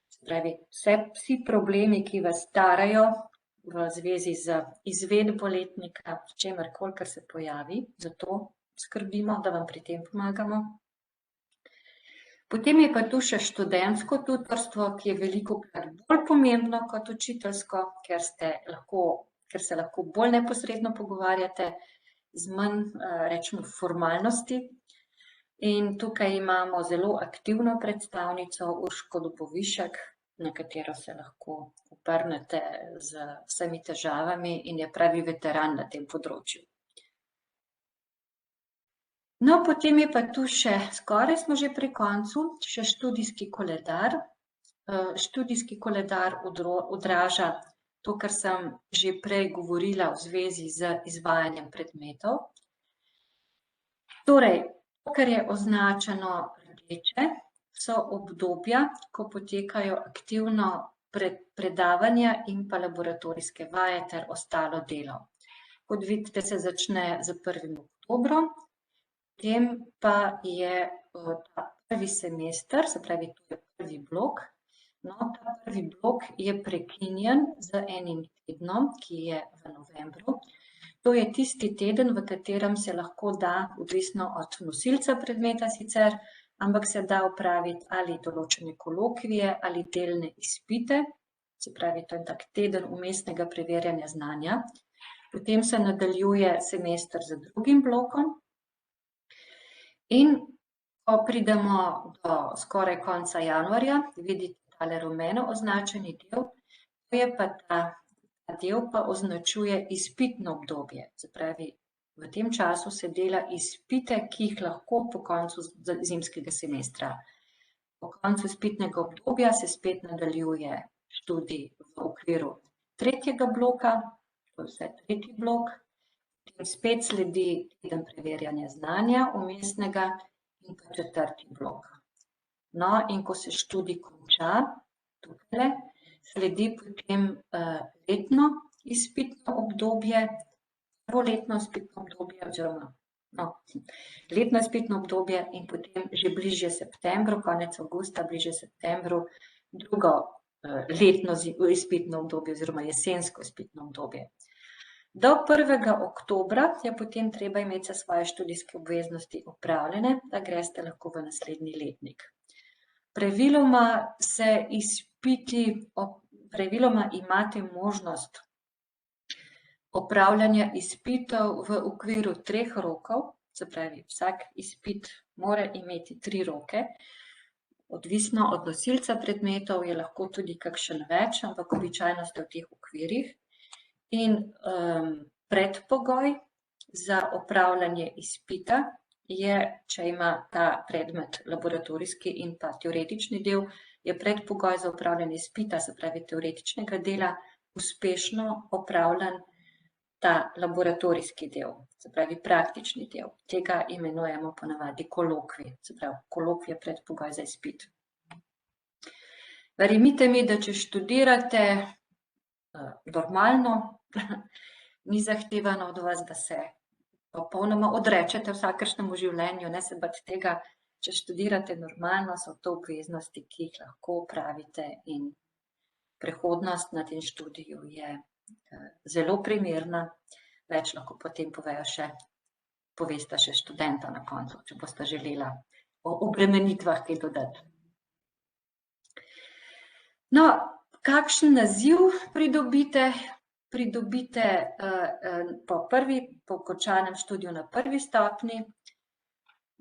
Se pravi, vsi problemi, ki vas starajo v zvezi z izvedbo letnika, v čemerkoli, kar se pojavi, zato skrbimo, da vam pri tem pomagamo. Potem je pa tu še študentsko tutorstvo, ki je velikokrat bolj pomembno kot učiteljsko, ker se lahko bolj neposredno pogovarjate, z manj, rečemo, formalnosti. In tukaj imamo zelo aktivno predstavnico Urško Dobovišek, na katero se lahko obrnete z vsemi težavami in je pravi veteran na tem področju. No, potem je pa tu še, skoraj smo že pri koncu, še študijski koledar. Študijski koledar odraža to, kar sem že prej govorila v zvezi z izvajanjem predmetov. Torej, to, kar je označeno rdeče, so obdobja, ko potekajo aktivno predavanja in pa laboratorijske vaje ter ostalo delo. Kot vidite, se začne z 1. oktobrom, potem pa je ta prvi semester, se pravi, to je prvi blok. No, ta prvi blok je prekinjen z enim tednom, ki je v novembru. To je tisti teden, v katerem se lahko da, odvisno od nosilca predmeta sicer, ampak se da opraviti ali določene kolokvije ali delne izpite, se pravi, to je tak teden vmesnega preverjanja znanja. Potem se nadaljuje semester z drugim blokom. In ko pridemo do skoraj konca januarja, vidite tale rumeno označeni del, to je pa ta del pa označuje izpitno obdobje, se pravi, v tem času se dela izpite, ki jih lahko po koncu zimskega semestra. Po koncu izpitnega obdobja se spet nadaljuje študij v okviru 3. bloka, to je vse 3. blok, potem spet sledi teden preverjanja znanja vmesnega in pa 4. blok. No, in ko se študij konča, tukaj sledi potem letno izpitno obdobje, letno izpitno obdobje oziroma letno izpitno obdobje in potem že bližje septembru, konec avgusta, bližje septembru, drugo letno izpitno obdobje oziroma jesensko izpitno obdobje. Do 1. oktobra je potem treba imeti za svoje študijske obveznosti opravljene, da greste lahko v naslednji letnik. Praviloma imate možnost opravljanja izpitov v okviru 3 rokov, se pravi, vsak izpit mora imeti 3 roke. Odvisno od nosilca predmetov je lahko tudi kakšen več, ampak običajno ste v teh okvirih. In predpogoj za opravljanje izpita je, če ima ta predmet laboratorijski in pa teoretični del, je predpogoj za opravljanje izpita, se pravi teoretičnega dela, uspešno opravljen ta laboratorijski del, se pravi praktični del. Tega imenujemo ponavadi kolokvij, se pravi kolokvij je predpogoj za izpit. Verjemite mi, da če študirate normalno, ni zahtevano od vas, da se popolnoma odrečete vsakršnemu življenju, ne se bati tega, če študirate normalno, so to obveznosti, ki jih lahko opravite in prehodnost na tem študiju je zelo primerna, več lahko potem povesta še študenta na koncu, če boste želela o obremenitvah kaj dodati. No, kakšen naziv pridobite? Pridobite po končanem študiju na prvi stopnji,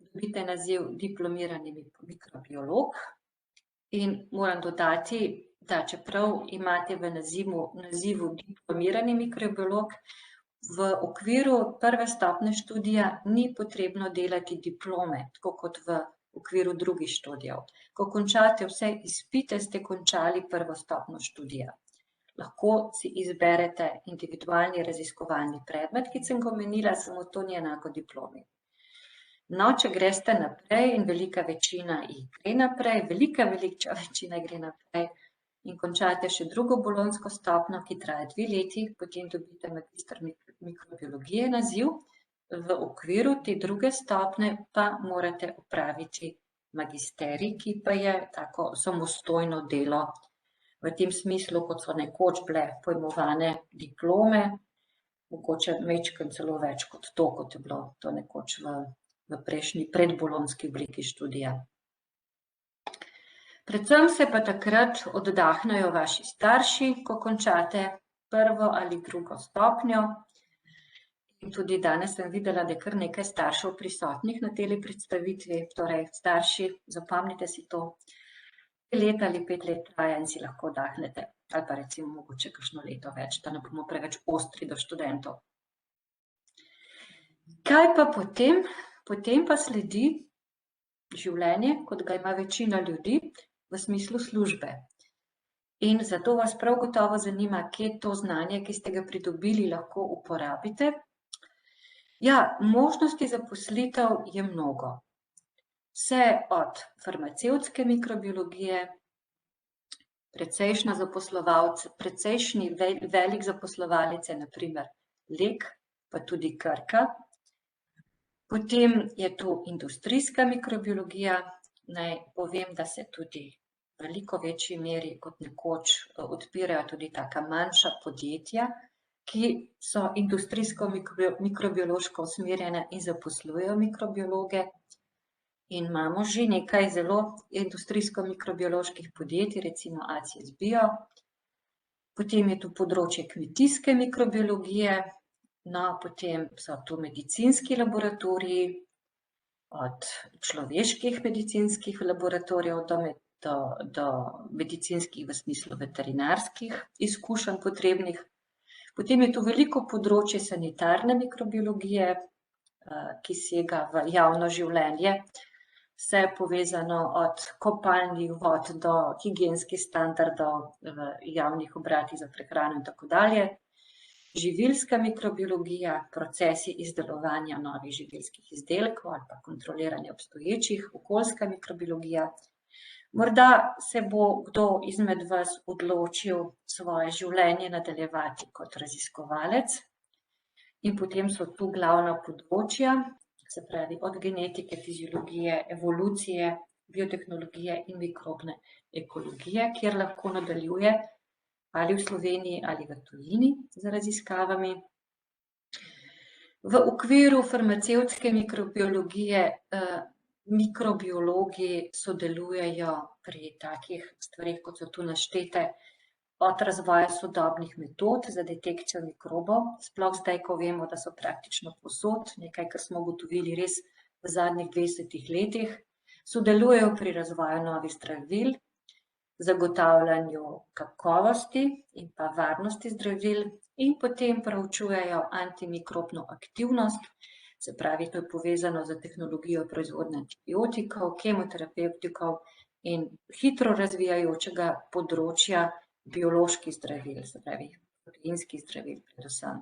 dobite naziv diplomirani mikrobiolog in moram dodati, da čeprav imate v nazivu diplomirani mikrobiolog, v okviru prve stopnje študija ni potrebno delati diplome, tako kot v okviru drugih študijev. Ko končate vse izpite, ste končali prvo stopnjo študija. Lahko si izberete individualni raziskovalni predmet, ki sem ga omenila, samo to ni enako diplomi. No, če greste naprej in velika večina jih gre naprej, velika večina gre naprej in končate še drugo bolonjsko stopnjo, ki traja 2 leti, potem dobite magister mikrobiologije naziv, v okviru te druge stopnje pa morate opraviti magisterij, ki pa je tako samostojno delo, v tem smislu, kot so nekoč bile pojmovane diplome, mogoče majčkeno celo več kot to, kot je bilo to nekoč v prejšnji predbolonjski obliki študija. Predvsem se pa takrat oddahnejo vaši starši, ko končate prvo ali drugo stopnjo. In tudi danes sem videla, da je kar nekaj staršev prisotnih na tej predstavitvi, torej starši, zapomnite si to, 3 leta ali 5 let traja in si lahko oddahnete, ali pa recimo mogoče kakšno leto več, da ne bomo preveč ostri do študentov. Kaj pa potem? Potem pa sledi življenje, kot ga ima večina ljudi, v smislu službe. In zato vas prav gotovo zanima, kje to znanje, ki ste ga pridobili, lahko uporabite. Ja, možnosti zaposlitev je mnogo. Vse od farmacevtske mikrobiologije, precejšnji velik zaposlovalec je na primer Lek, pa tudi Krka. Potem je tu industrijska mikrobiologija. Naj povem, da se tudi v veliko večji meri kot nekoč odpirajo tudi taka manjša podjetja, ki so industrijsko mikrobiološko usmerjene in zaposlujejo mikrobiologe. In imamo že nekaj zelo industrijsko-mikrobioloških podjetij, recimo ACS Bio. Potem je tu področje kmetijske mikrobiologije, no, potem so tu medicinski laboratoriji, od človeških medicinskih laboratorijev do medicinskih v smislu veterinarskih izkušenj potrebnih. Potem je tu veliko področje sanitarne mikrobiologije, ki sega v javno življenje. Vse je povezano od kopalnih vod do higienskih standardov v javnih obratih za prehrano in tako dalje. Živilska mikrobiologija, procesi izdelovanja novih živilskih izdelkov ali pa kontroliranje obstoječih, okoljska mikrobiologija. Morda se bo kdo izmed vas odločil svoje življenje nadaljevati kot raziskovalec. In potem so tu glavna področja, se pravi od genetike, fiziologije, evolucije, biotehnologije in mikrobne ekologije, kjer lahko nadaljuje ali v Sloveniji ali v tujini z raziskavami. V okviru farmacevtske mikrobiologije mikrobiologi sodelujejo pri takih stvareh, kot so tu naštete, od razvoja sodobnih metod za detekcijo mikrobov, sploh zdaj, ko vemo, da so praktično povsod, nekaj, kar smo ugotovili res v zadnjih 20 letih, Sodelujejo pri razvoju novih zdravil, zagotavljanju kakovosti in pa varnosti zdravil in potem proučujejo antimikrobno aktivnost, se pravi, to je povezano z tehnologijo proizvodnje antibiotikov, kemoterapevtikov in hitro razvijajočega področja bioloških zdravil, se pravi, proteinskih zdravil predvsem.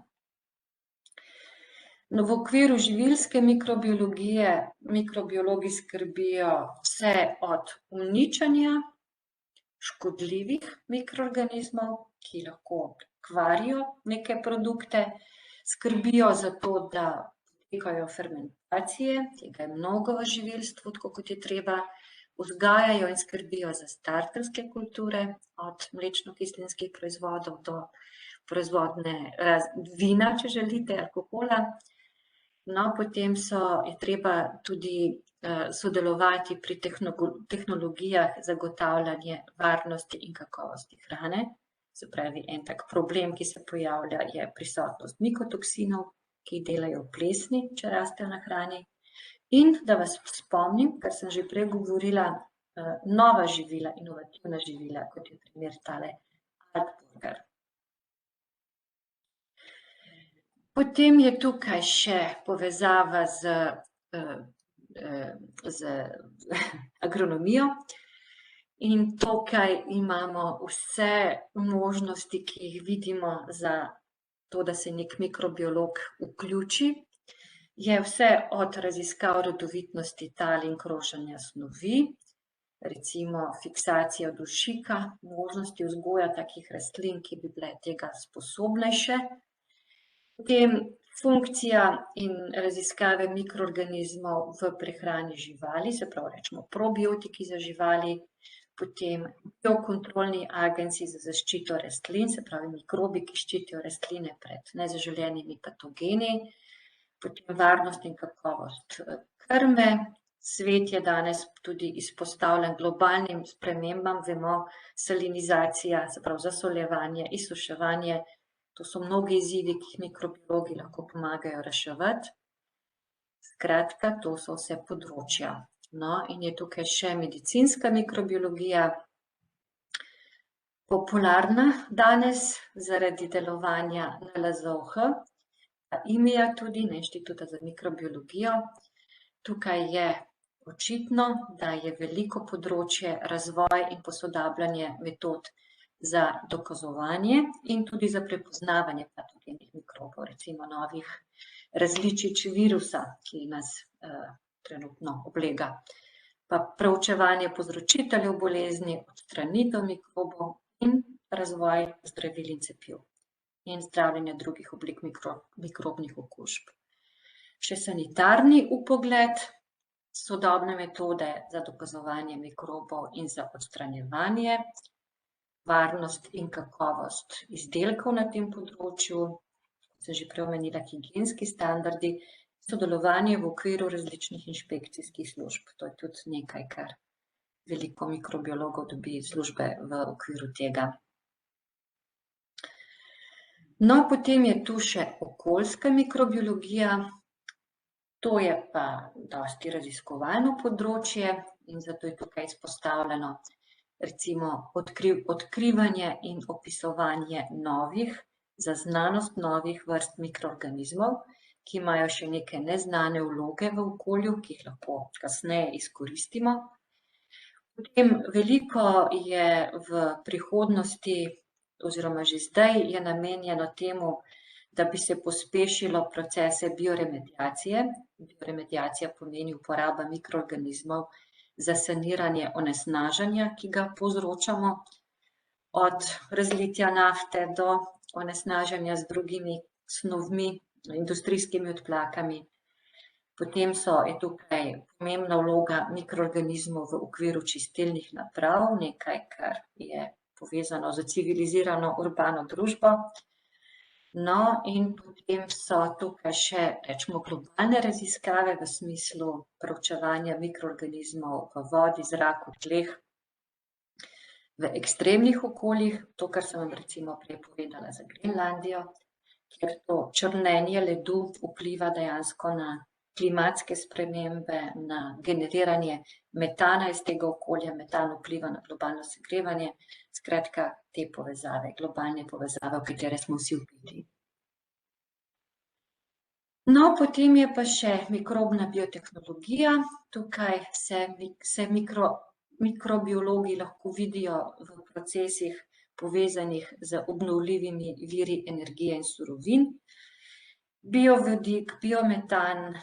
No, v okviru živilske mikrobiologije mikrobiologi skrbijo vse od uničenja škodljivih mikroorganizmov, ki lahko kvarijo neke produkte, skrbijo za to, da potekajo fermentacije, tega je mnogo v živilstvu, tako kot je treba, vzgajajo in skrbijo za starterske kulture, od mlečno-kislinskih proizvodov do proizvodnje vina, če želite, alkohola. No, potem je treba tudi sodelovati pri tehnologijah zagotavljanja varnosti in kakovosti hrane. Se pravi, en tak problem, ki se pojavlja, je prisotnost mikotoksinov, ki delajo plesni, če rastejo na hrani. In da vas spomnim, kar sem že prej govorila, nova živila, inovativna živila, kot je primer tale Altburger. Potem je tukaj še povezava z agronomijo in tukaj imamo vse možnosti, ki jih vidimo za to, da se nek mikrobiolog vključi. Je vse od raziskav rodovitnosti tal in kroženja snovi, recimo fiksacija dušika, možnosti vzgoja takih rastlin, ki bi bile tega sposobnejše. Potem funkcija in raziskave mikroorganizmov v prehrani živali, se pravi, rečemo probiotiki za živali, potem biokontrolni agensi za zaščito rastlin, se pravi mikrobi, ki ščitijo rastline pred nezaželenimi patogeni, potem varnost in kakovost krme. Svet je danes tudi izpostavljen globalnim spremembam, vemo, salinizacija, se pravi zasoljevanje, izsuševanje. To so mnogi izzivi, ki jih mikrobiologi lahko pomagajo reševati. Skratka, to so vse področja. No, in je tukaj še medicinska mikrobiologija, popularna danes zaradi delovanja NLZOH, IMI-ja tudi, Inštituta za mikrobiologijo. Tukaj je očitno, da je veliko področje razvoj in posodabljanje metod za dokazovanje in tudi za prepoznavanje patogenih mikrobov, recimo novih različic virusa, ki nas trenutno oblega. Pa preučevanje povzročiteljev bolezni, odstranitev mikrobov in razvoj zdravil in cepiv in zdravljenje drugih oblik mikrobnih okužb. Še sanitarni vpogled, sodobne metode za dokazovanje mikrobov in za odstranjevanje, varnost in kakovost izdelkov na tem področju, kot sem že prej omenila, higienski standardi, sodelovanje v okviru različnih inšpekcijskih služb. To je tudi nekaj, kar veliko mikrobiologov dobi službe v okviru tega. No, potem je tu še okoljska mikrobiologija. To je pa dosti raziskovalno področje in zato je tukaj izpostavljeno recimo odkrivanje in opisovanje novih, za znanost novih vrst mikroorganizmov, ki imajo še neke neznane vloge v okolju, ki jih lahko kasneje izkoristimo. Potem veliko je v prihodnosti, oziroma že zdaj je namenjeno temu, da bi se pospešilo procese bioremediacije. Bioremediacija pomeni uporaba mikroorganizmov za saniranje onesnaženja, ki ga povzročamo, od razlitja nafte do onesnaženja z drugimi snovmi, industrijskimi odplakami. Potem je tukaj pomembna vloga mikroorganizmov v okviru čistilnih naprav, nekaj, kar je povezano z civilizirano urbano družbo. No, in potem so tukaj še, rečemo, globalne raziskave v smislu proučevanja mikroorganizmov v vodi, zraku, tleh, v ekstremnih okoljih, to, kar sem vam recimo prej povedala za Grenlandijo, kjer to črnenje ledu vpliva dejansko na klimatske spremembe, na generiranje metana iz tega okolja, metan vpliva na globalno segrevanje, skratka te povezave, globalne povezave, v katere smo vsi vpeti. No, potem je pa še mikrobna biotehnologija. Tukaj se mikrobiologi lahko vidijo v procesih povezanih z obnovljivimi viri energije in surovin. Biovodik, biometan,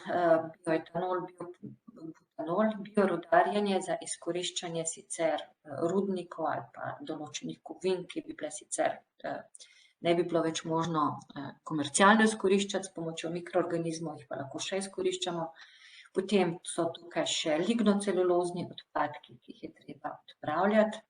bioetanol, biobutanol, biorudarjenje za izkoriščanje sicer rudnikov ali pa določenih kovin, ki bi bile sicer ne bi bilo več možno komercialno izkoriščati s pomočjo mikroorganizmov, jih pa lahko še izkoriščamo. Potem so tukaj še lignocelulozni odpadki, ki jih je treba odpravljati.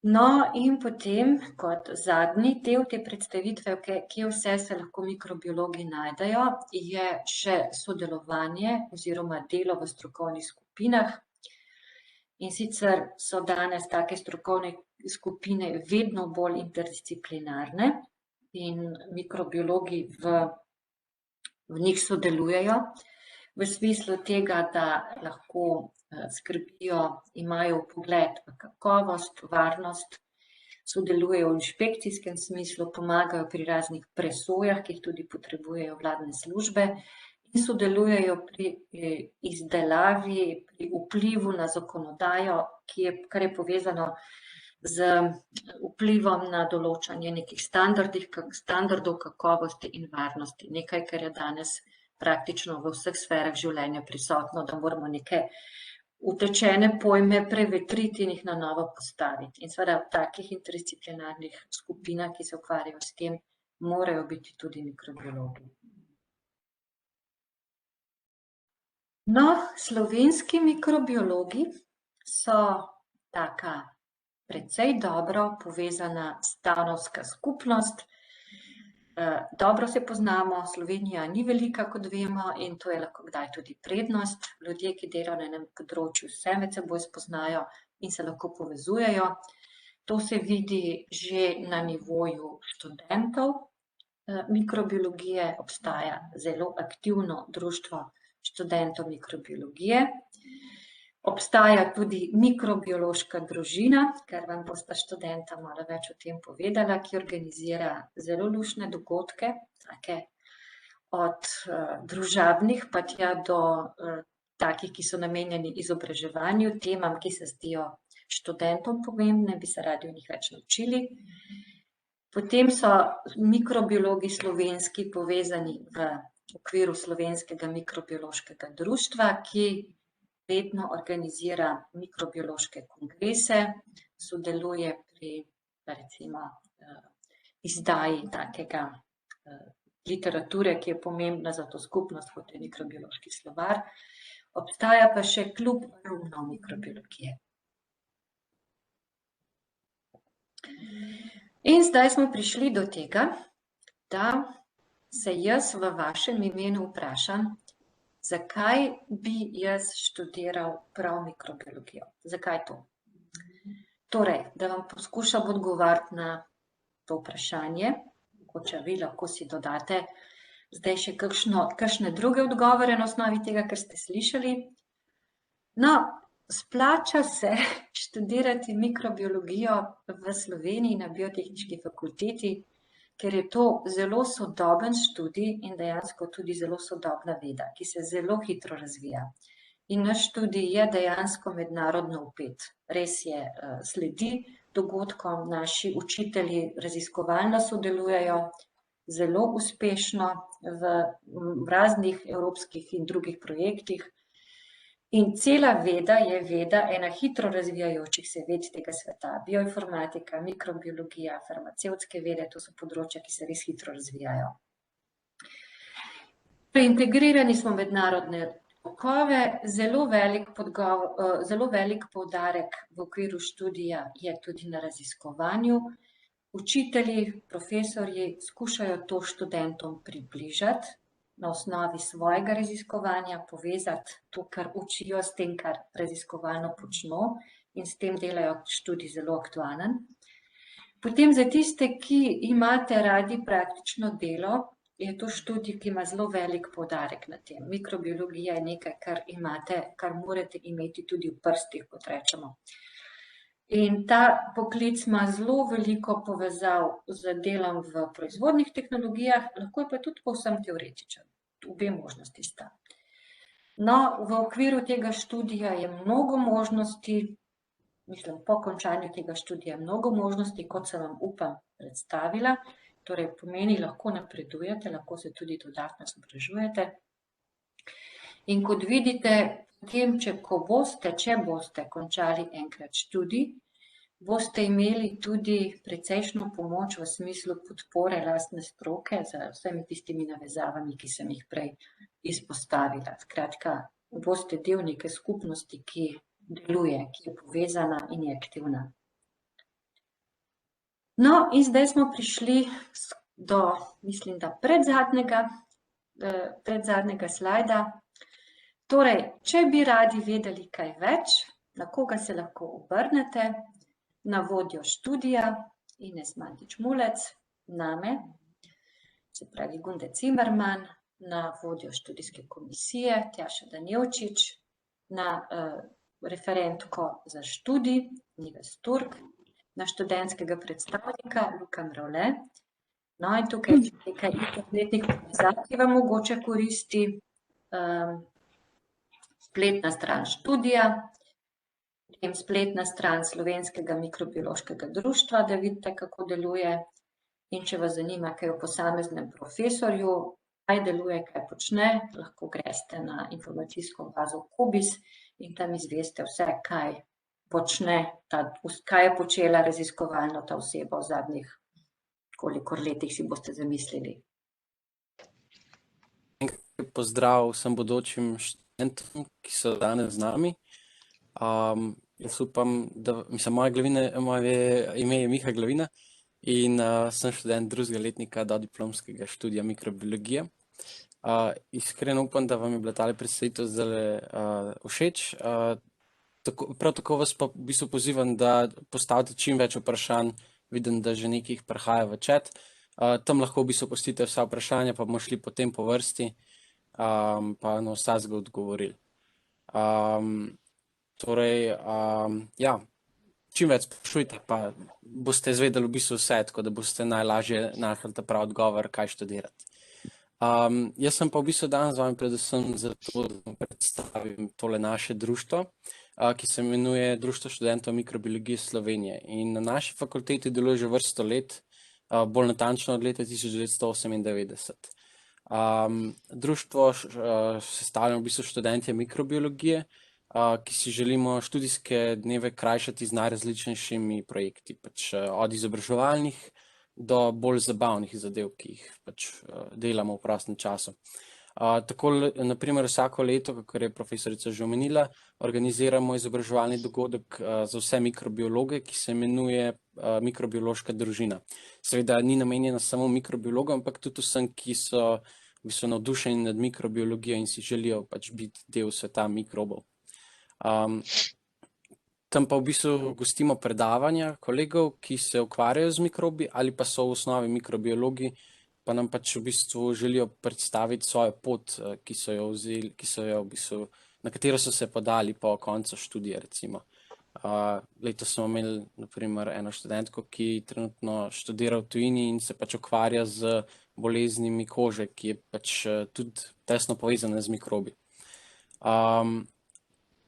No, in potem kot zadnji del te predstavitve, kje vse se lahko mikrobiologi najdejo, je še sodelovanje oziroma delo v strokovnih skupinah. In sicer so danes take strokovne skupine vedno bolj interdisciplinarne in mikrobiologi v njih sodelujejo v smislu tega, da lahko skrbijo, imajo vpogled v kakovost, varnost, sodelujejo v inšpekcijskem smislu, pomagajo pri raznih presojah, ki jih tudi potrebujejo vladne službe, in sodelujejo pri izdelavi, pri vplivu na zakonodajo, kar je povezano z vplivom na določanje nekih standardov kakovosti in varnosti. Nekaj, kar je danes praktično v vseh sferah življenja prisotno, da moramo neke utečene pojme prevetriti in jih na novo postaviti. In seveda v takih interdisciplinarnih skupinah, ki se ukvarjajo s tem, morajo biti tudi mikrobiologi. No, slovenski mikrobiologi so taka precej dobro povezana stanovska skupnost. Dobro se poznamo, Slovenija ni velika, kot vemo, in to je lahko kdaj tudi prednost. Ljudje, ki delajo na enem področju, se med seboj spoznajo in se lahko povezujejo. To se vidi že na nivoju študentov mikrobiologije. Obstaja zelo aktivno društvo študentov mikrobiologije. Obstaja tudi mikrobiološka družina, ker vam bosta študenta malo več o tem povedala, ki organizira zelo luštne dogodke, take od družabnih pa tja do takih, ki so namenjeni izobraževanju, temam, ki se zdijo študentom pomembne, bi se radi o njih več naučili. Potem so mikrobiologi slovenski povezani v okviru Slovenskega mikrobiološkega društva, ki vedno organizira mikrobiološke kongrese, sodeluje pri recimo izdaji takega literature, ki je pomembna za to skupnost, kot je mikrobiološki slovar. Obstaja pa še klub alumnov mikrobiologije. In zdaj smo prišli do tega, da se jaz v vašem imenu vprašam, zakaj bi jaz študiral prav mikrobiologijo? Zakaj to? Torej, da vam poskušam odgovoriti na to vprašanje, mogoče vi lahko si dodate zdaj še kakšne druge odgovore na osnovi tega, kar ste slišali. No, splača se študirati mikrobiologijo v Sloveniji na Biotehniški fakulteti, ker je to zelo sodoben študij in dejansko tudi zelo sodobna veda, ki se zelo hitro razvija. In naš študij je dejansko mednarodno vpet. Res je, sledi dogodkom, naši učitelji raziskovalno sodelujejo zelo uspešno v raznih evropskih in drugih projektih. In cela veda je veda ena hitro razvijajočih se ved tega sveta. Bioinformatika, mikrobiologija, farmacevtske vede, to so področja, ki se res hitro razvijajo. Integrirani smo v mednarodne tokove, zelo velik poudarek v okviru študija je tudi na raziskovanju. Učitelji, profesorji skušajo to študentom približati, na osnovi svojega raziskovanja povezati to, kar učijo, s tem, kar raziskovalno počno, in s tem delajo študij zelo aktualen. Potem za tiste, ki imate radi praktično delo, je to študij, ki ima zelo velik poudarek na tem. Mikrobiologija je nekaj, kar morate imeti tudi v prstih, kot rečemo. In ta poklic ima zelo veliko povezav z delom v proizvodnih tehnologijah, lahko je pa tudi povsem teoretičen. Obe možnosti sta. No, v okviru tega študija je mnogo možnosti, mislim, po končanju tega študija je mnogo možnosti, kot sem vam upam predstavila, torej pomeni, lahko napredujete, lahko se tudi dodatno izobražujete. In kot vidite, potem, če boste končali enkrat študij, boste imeli tudi precejšnjo pomoč v smislu podpore lastne stroke z vsemi tistimi navezavami, ki sem jih prej izpostavila. Skratka, boste del neke skupnosti, ki deluje, ki je povezana in je aktivna. No, in zdaj smo prišli do, mislim, da predzadnjega slajda. Torej, če bi radi vedeli kaj več, na koga se lahko obrnete, na vodjo študija Ines Mandić-Mulec, name, se pravi Gunde Cimerman, na vodjo študijske komisije Tjaša Danjevčič, na referentko za študij Nives Turk, na študentskega predstavnika Luka Mravlje. No, in tukaj je nekaj internetnih povezav, ki vam mogoče koristi. Spletna stran študija, potem spletna stran Slovenskega mikrobiološkega društva, da vidite, kako deluje. In če vas zanima kaj o posameznem profesorju, kaj deluje, kaj počne, lahko greste na informacijsko bazo Cobis in tam izveste vse, kaj je počela raziskovalno ta oseba v zadnjih kolikor letih si boste zamislili. Pozdrav vsem bodočim študentom, ki so danes z nami. Jaz upam, moje ime je Miha Glavina in sem študent drugega letnika dodiplomskega študija mikrobiologije. Iskreno upam, da vam je bila tale predstavitev zdaj všeč. Prav tako vas pa v bistvu pozivam, da postavite čim več vprašanj. Vidim, da že nekaj jih prihaja v chat. Tam lahko v bistvu pustite vsa vprašanja, pa bomo šli potem po vrsti, pa na vsakega odgovorili. Ja, čim več sprašujte, pa boste izvedeli v bistvu vse, tako da boste najlažje našli ta pravi odgovor, kaj študirati. Jaz sem pa v bistvu danes z vami predvsem zato, da predstavim tole naše društvo, ki se imenuje Društvo študentov mikrobiologije Slovenije. In na naši fakulteti deluje že vrsto let, bolj natančno od leta 1998. Društvo sestavljamo v bistvu študentje mikrobiologije, ki si želimo študijske dneve krajšati z najrazličnejšimi projekti, pač od izobraževalnih do bolj zabavnih zadev, ki jih pač delamo v prostem času. Tako, na primer, vsako leto, kakor je profesorica že omenila, organiziramo izobraževalni dogodek za vse mikrobiologe, ki se imenuje Mikrobiološka družina. Seveda ni namenjena samo mikrobiologom, ampak tudi vsem, ki so v bistvu navdušeni nad mikrobiologijo in si želijo pač biti del sveta mikrobov. Tam pa v bistvu gostimo predavanja kolegov, ki se ukvarjajo z mikrobi ali pa so v osnovi mikrobiologi, pa nam pač v bistvu želijo predstaviti svojo pot, ki so jo vzeli, na katero so se podali po koncu študija, recimo. Letos smo imeli, na primer, eno študentko, ki trenutno študira v tujini in se pač ukvarja z boleznimi kože, ki je pač tudi tesno povezana z mikrobi.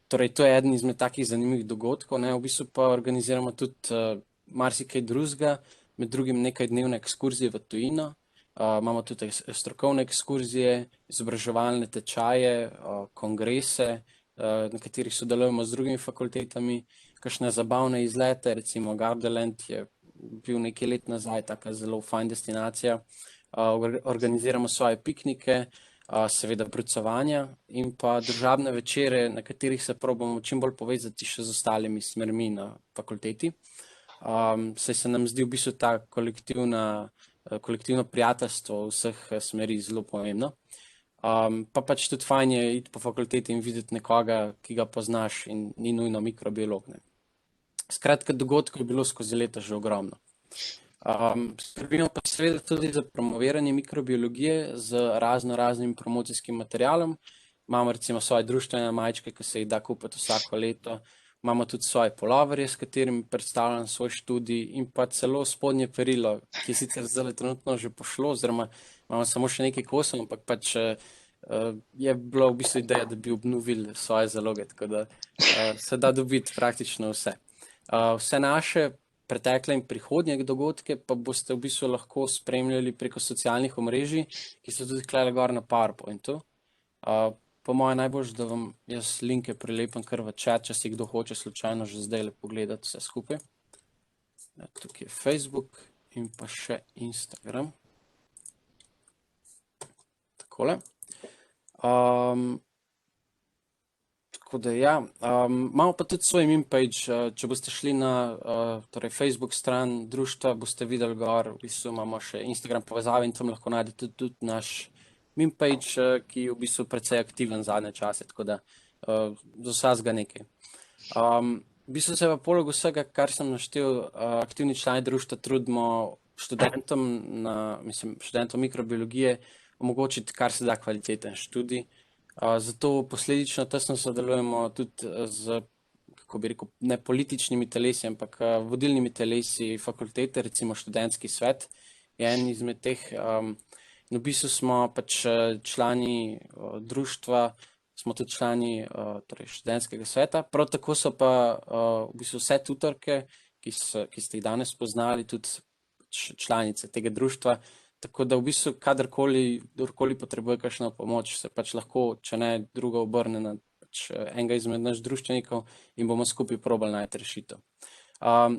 Torej, to je eden izmed takih zanimivih dogodkov, v bistvu pa organiziramo tudi marsikaj drugega, med drugim nekajdnevne ekskurzije v tujino. Imamo tudi strokovne ekskurzije, izobraževalne tečaje, kongrese, na katerih sodelujemo z drugimi fakultetami, kakšne zabavne izlete, recimo Gardaland je bil nekaj let nazaj, taka zelo fajn destinacija. Organiziramo svoje piknike, seveda brucovanja in pa družabne večere, na katerih se probamo čim bolj povezati še z ostalimi smermi na fakulteti. Saj se nam zdi v bistvu ta kolektivno prijateljstvo vseh smeri zelo pomembno. Pa pač tudi fajn je iti po fakulteti in videti nekoga, ki ga poznaš in ni nujno mikrobiolog. Skratka, dogodkov je bilo skozi leta že ogromno. Skrbimo pa seveda tudi za promoviranje mikrobiologije z raznimi promocijskim materialom. Imamo recimo svoje društvene majčke, ki se jih da kupiti vsako leto. Imamo tudi svoje puloverje, s katerimi predstavljam svoj študij, in pa celo spodnje perilo, ki je sicer zdaj trenutno že pošlo, oziroma imamo samo še nekaj kosov, ampak pač je bila v bistvu ideja, da bi obnovili svoje zaloge, tako da se da dobiti praktično vse. Vse naše pretekle in prihodnje dogodke pa boste v bistvu lahko spremljali preko socialnih omrežij, ki so tudi tukaj gor na PowerPointu. Po moje najboljše, da vam jaz linke prilepim kar v chat, če si kdo hoče slučajno že zdaj pogledati vse skupaj. Tukaj je Facebook in pa še Instagram. Takole. Tako da ja, imamo pa tudi svoj meme page, če boste šli na torej Facebook stran društva, boste videli gor, v bistvu imamo še Instagram povezave in tam lahko najdete tudi naš meme page, ki je v bistvu precej aktiven zadnje čase, tako da za vsega nekaj. V bistvu se pa poleg vsega, kar sem naštel, aktivni člani društva trudimo študentom mikrobiologije omogočiti kar se da kvaliteten študij. Zato posledično tesno sodelujemo tudi z, kako bi rekel, ne političnimi telesi, ampak vodilnimi telesi fakultete, recimo študentski svet je en izmed teh. In v bistvu smo pač člani društva, smo tudi člani torej študentskega sveta, prav tako so pa v bistvu vse tutorke, ki ste jih danes poznali, tudi članice tega društva. Tako da v bistvu kdorkoli potrebuje kakšno pomoč, se pač lahko, če ne druga, obrne na enega izmed naših društvenikov in bomo skupaj probali najti rešitev.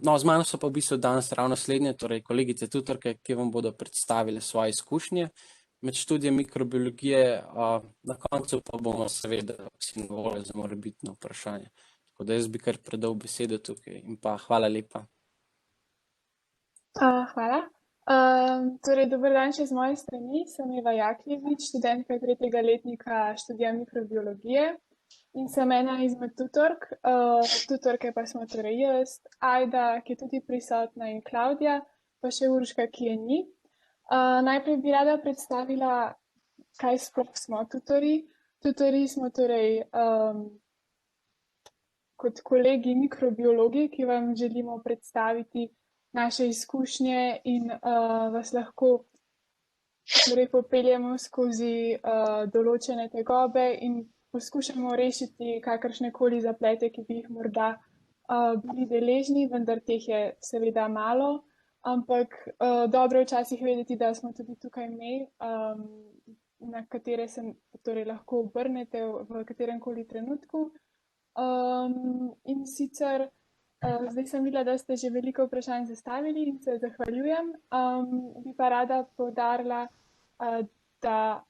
No, z mano so pa v bistvu danes ravno slednje, torej kolegice tutorke, ki vam bodo predstavile svoje izkušnje med študijem mikrobiologije, na koncu pa bomo seveda vsi na voljo za morebitno vprašanje. Tako da jaz bi kar predal besedo tukaj in pa hvala lepa. Hvala. Torej, dober dan še z moje strani, sem Eva Jakljevič, študentka tretjega letnika študija mikrobiologije in sem ena izmed tutork. Tutorke pa smo torej jaz, Ajda, ki je tudi prisotna, in Klavdija, pa še Urška, ki je ni. Najprej bi rada predstavila, kaj sploh smo tutorji. Tutorji smo torej kot kolegi mikrobiologi, ki vam želimo predstaviti naše izkušnje in vas lahko torej popeljemo skozi določene tegobe in poskušamo rešiti kakršnekoli zaplete, ki bi jih morda bili deležni, vendar teh je seveda malo, ampak dobro je včasih vedeti, da smo tudi tukaj mi, na katere se torej lahko obrnete v kateremkoli trenutku. In sicer zdaj sem videla, da ste že veliko vprašanj zastavili in se zahvaljujem. Bi pa rada poudarila, da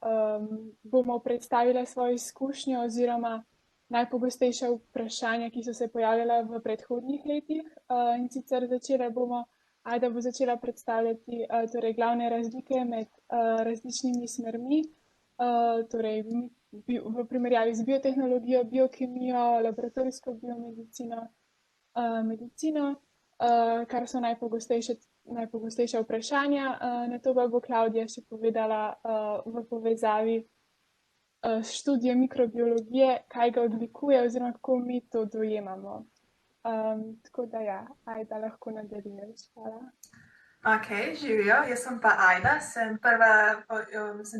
bomo predstavila svojo izkušnjo oziroma najpogostejša vprašanja, ki so se pojavljala v predhodnih letih. In sicer Ajda bo začela predstavljati torej glavne razlike med različnimi smermi, torej v primerjavi z biotehnologijo, biokemijo, laboratorijsko biomedicino, medicino, kar so najpogostejša vprašanja. Nato pa bo Klavdija še povedala v povezavi s študijem mikrobiologije, kaj ga odlikuje oziroma kako mi to dojemamo. Tako da ja, Ajda, lahko nadaljuješ. Hvala. Ok, živijo. Jaz sem pa Ajda, sem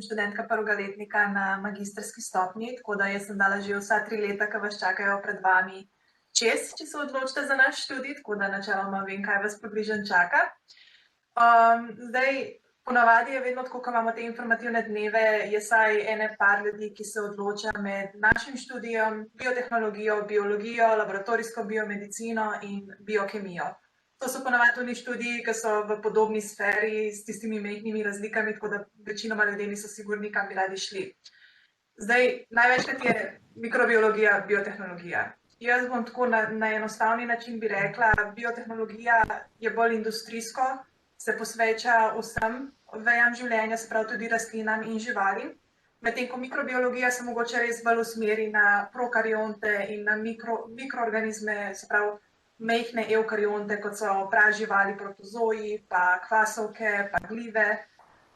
študentka prvega letnika na magistrski stopnji, tako da jaz sem dala že vsa 3 leta, ki vas čakajo pred vami, če se odločite za naš študij, tako da načeloma vem, kaj vas približno čaka. Zdaj, ponavadi je vedno tako, ko imamo te informativne dneve, je vsaj ene par ljudi, ki se odloča med našim študijem, biotehnologijo, biologijo, laboratorijsko biomedicino in biokemijo. To so ponavadi tudi študiji, ki so v podobni sferi s tistimi majhnimi razlikami, tako da večinoma ljudje niso sigurni, kam bi radi šli. Zdaj, največkrat je mikrobiologija, biotehnologija. Jaz bom tako na enostavni način bi rekla, biotehnologija je bolj industrijsko, se posveča vsem vejam življenja, se pravi tudi rastlinam in živalim. Medtem ko mikrobiologija se mogoče res bolj usmeri na prokarionte in na mikroorganizme, se pravi mehne evkarionte, kot so praživali, protozoji, pa kvasovke, pa glive.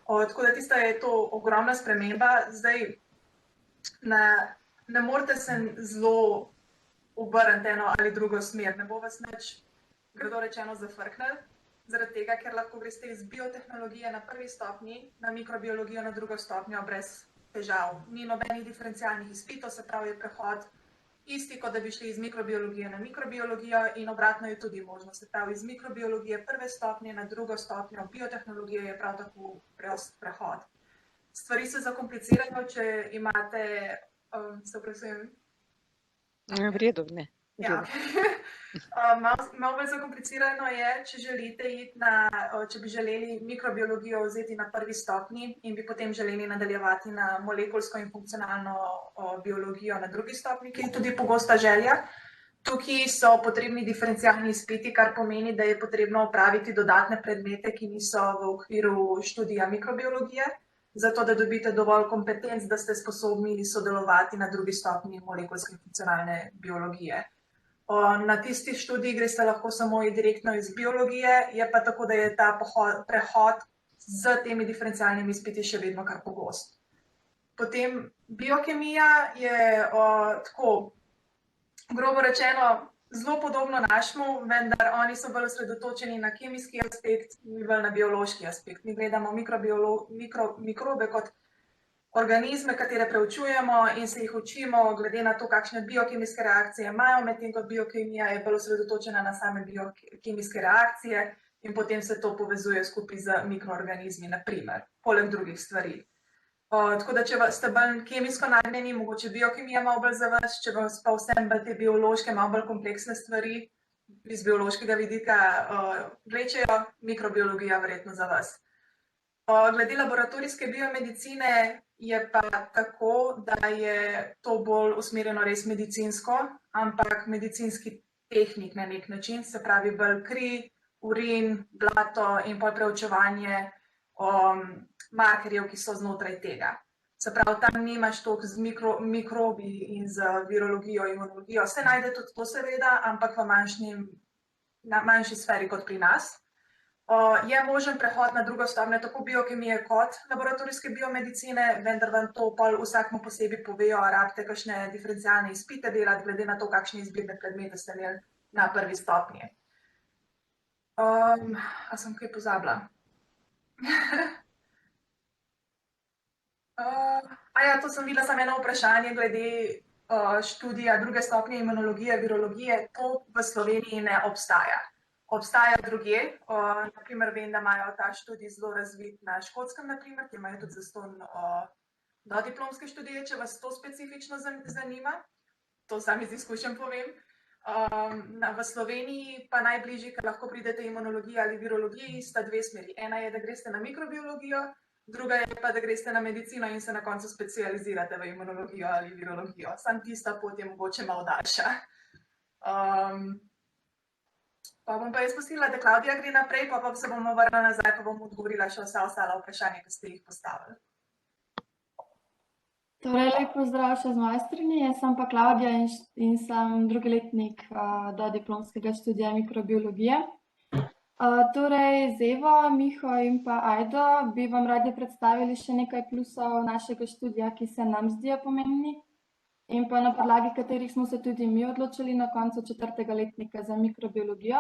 Tako da tista je to ogromna sprememba. Zdaj, ne morete se zelo obrniti eno ali drugo smer, ne bo vas nič, grdo rečeno, zafrknili, zaradi tega, ker lahko greste iz biotehnologije na prvi stopnji na mikrobiologijo na drugo stopnjo brez težav. Ni nobenih diferencialnih izpitov, se pravi, je prehod isti, kot da bi šli iz mikrobiologije na mikrobiologijo, in obratno je tudi možno. Se pravi, iz mikrobiologije prve stopnje na drugo stopnjo biotehnologije je prav tako prost prehod. Stvari se zakomplicirajo, če imate, se opravičujem. V redu, ne. v Ja, redu. malo bolj zakomplicirano je, če bi želeli mikrobiologijo vzeti na prvi stopnji in bi potem želeli nadaljevati na molekulsko in funkcionalno biologijo na drugi stopnji, ki je tudi pogosta želja. Tukaj so potrebni diferencialni izpiti, kar pomeni, da je potrebno opraviti dodatne predmete, ki niso v okviru študija mikrobiologije, zato da dobite dovolj kompetenc, da ste sposobni sodelovati na drugi stopnji molekulske in funkcionalne biologije. Na tisti študiji greste lahko samo direktno iz biologije, je pa tako, da je ta prehod z temi diferencialnimi izpiti še vedno kar pogost. Potem biokemija je tako, grobo rečeno, zelo podobno našemu, vendar oni so bolj osredotočeni na kemijski aspekt, mi bolj na biološki aspekt. Mi gledamo mikrobe kot organizme, katere preučujemo in se jih učimo glede na to, kakšne biokemijske reakcije imajo, medtem ko biokemija je bolj osredotočena na same biokemijske reakcije in potem se to povezuje skupaj z mikroorganizmi, na primer, poleg drugih stvari. Tako da, če ste bolj kemijsko nagnjeni, mogoče biokemija malo bolj za vas, če vas pa vsem bolj te biološke, malo bolj kompleksne stvari iz biološkega vidika vlečejo, mikrobiologija verjetno za vas. Glede laboratorijske biomedicine je pa tako, da je to bolj usmerjeno res medicinsko, ampak medicinski tehnik na nek način, se pravi bolj kri, urin, blato in pa preučevanje markerjev, ki so znotraj tega. Se pravi, tam nimaš toliko z mikrobi in z virologijo, imunologijo. Se najde tudi to seveda, ampak v manjši sferi kot pri nas. Je možen prehod na drugo stopnjo tako biokemije kot laboratorijske biomedicine, vendar vam to pol vsakmu posebej povejo, a rabite kakšne diferencialne izpite delati, glede na to, kakšne izbirne predmete ste imeli na prvi stopnji. A sem kaj pozabila? To sem videla samo eno vprašanje glede študija druge stopnje imunologije, virologije. To v Sloveniji ne obstaja. Obstaja drugje, naprimer vem, da imajo ta študij zelo razvit na Škotskem, naprimer, ki imajo tudi zastonj dodiplomske študije, če vas to specifično zanima. To sam iz izkušenj povem. V Sloveniji pa najbližji, ker lahko pridete imunologiji ali virologiji, sta dve smeri. Ena je, da greste na mikrobiologijo, druga je pa, da greste na medicino in se na koncu specializirate v imunologijo ali virologijo. Samo tista pot je mogoče malo daljša. Pa bom pa jaz pustila, da Klavdija gre naprej, pa se bomo vrnila nazaj, pa bom odgovorila še vsa ostala vprašanja, ki ste jih postavili. Torej, lep pozdrav še z moje strani. Jaz sem pa Klavdija in sem drugi letnik dodiplomskega študija mikrobiologije. Torej, z Evo, Miho in pa Ajdo bi vam radi predstavili še nekaj plusov našega študija, ki se nam zdijo pomembni in pa na podlagi katerih smo se tudi mi odločili na koncu 4. letnika za mikrobiologijo.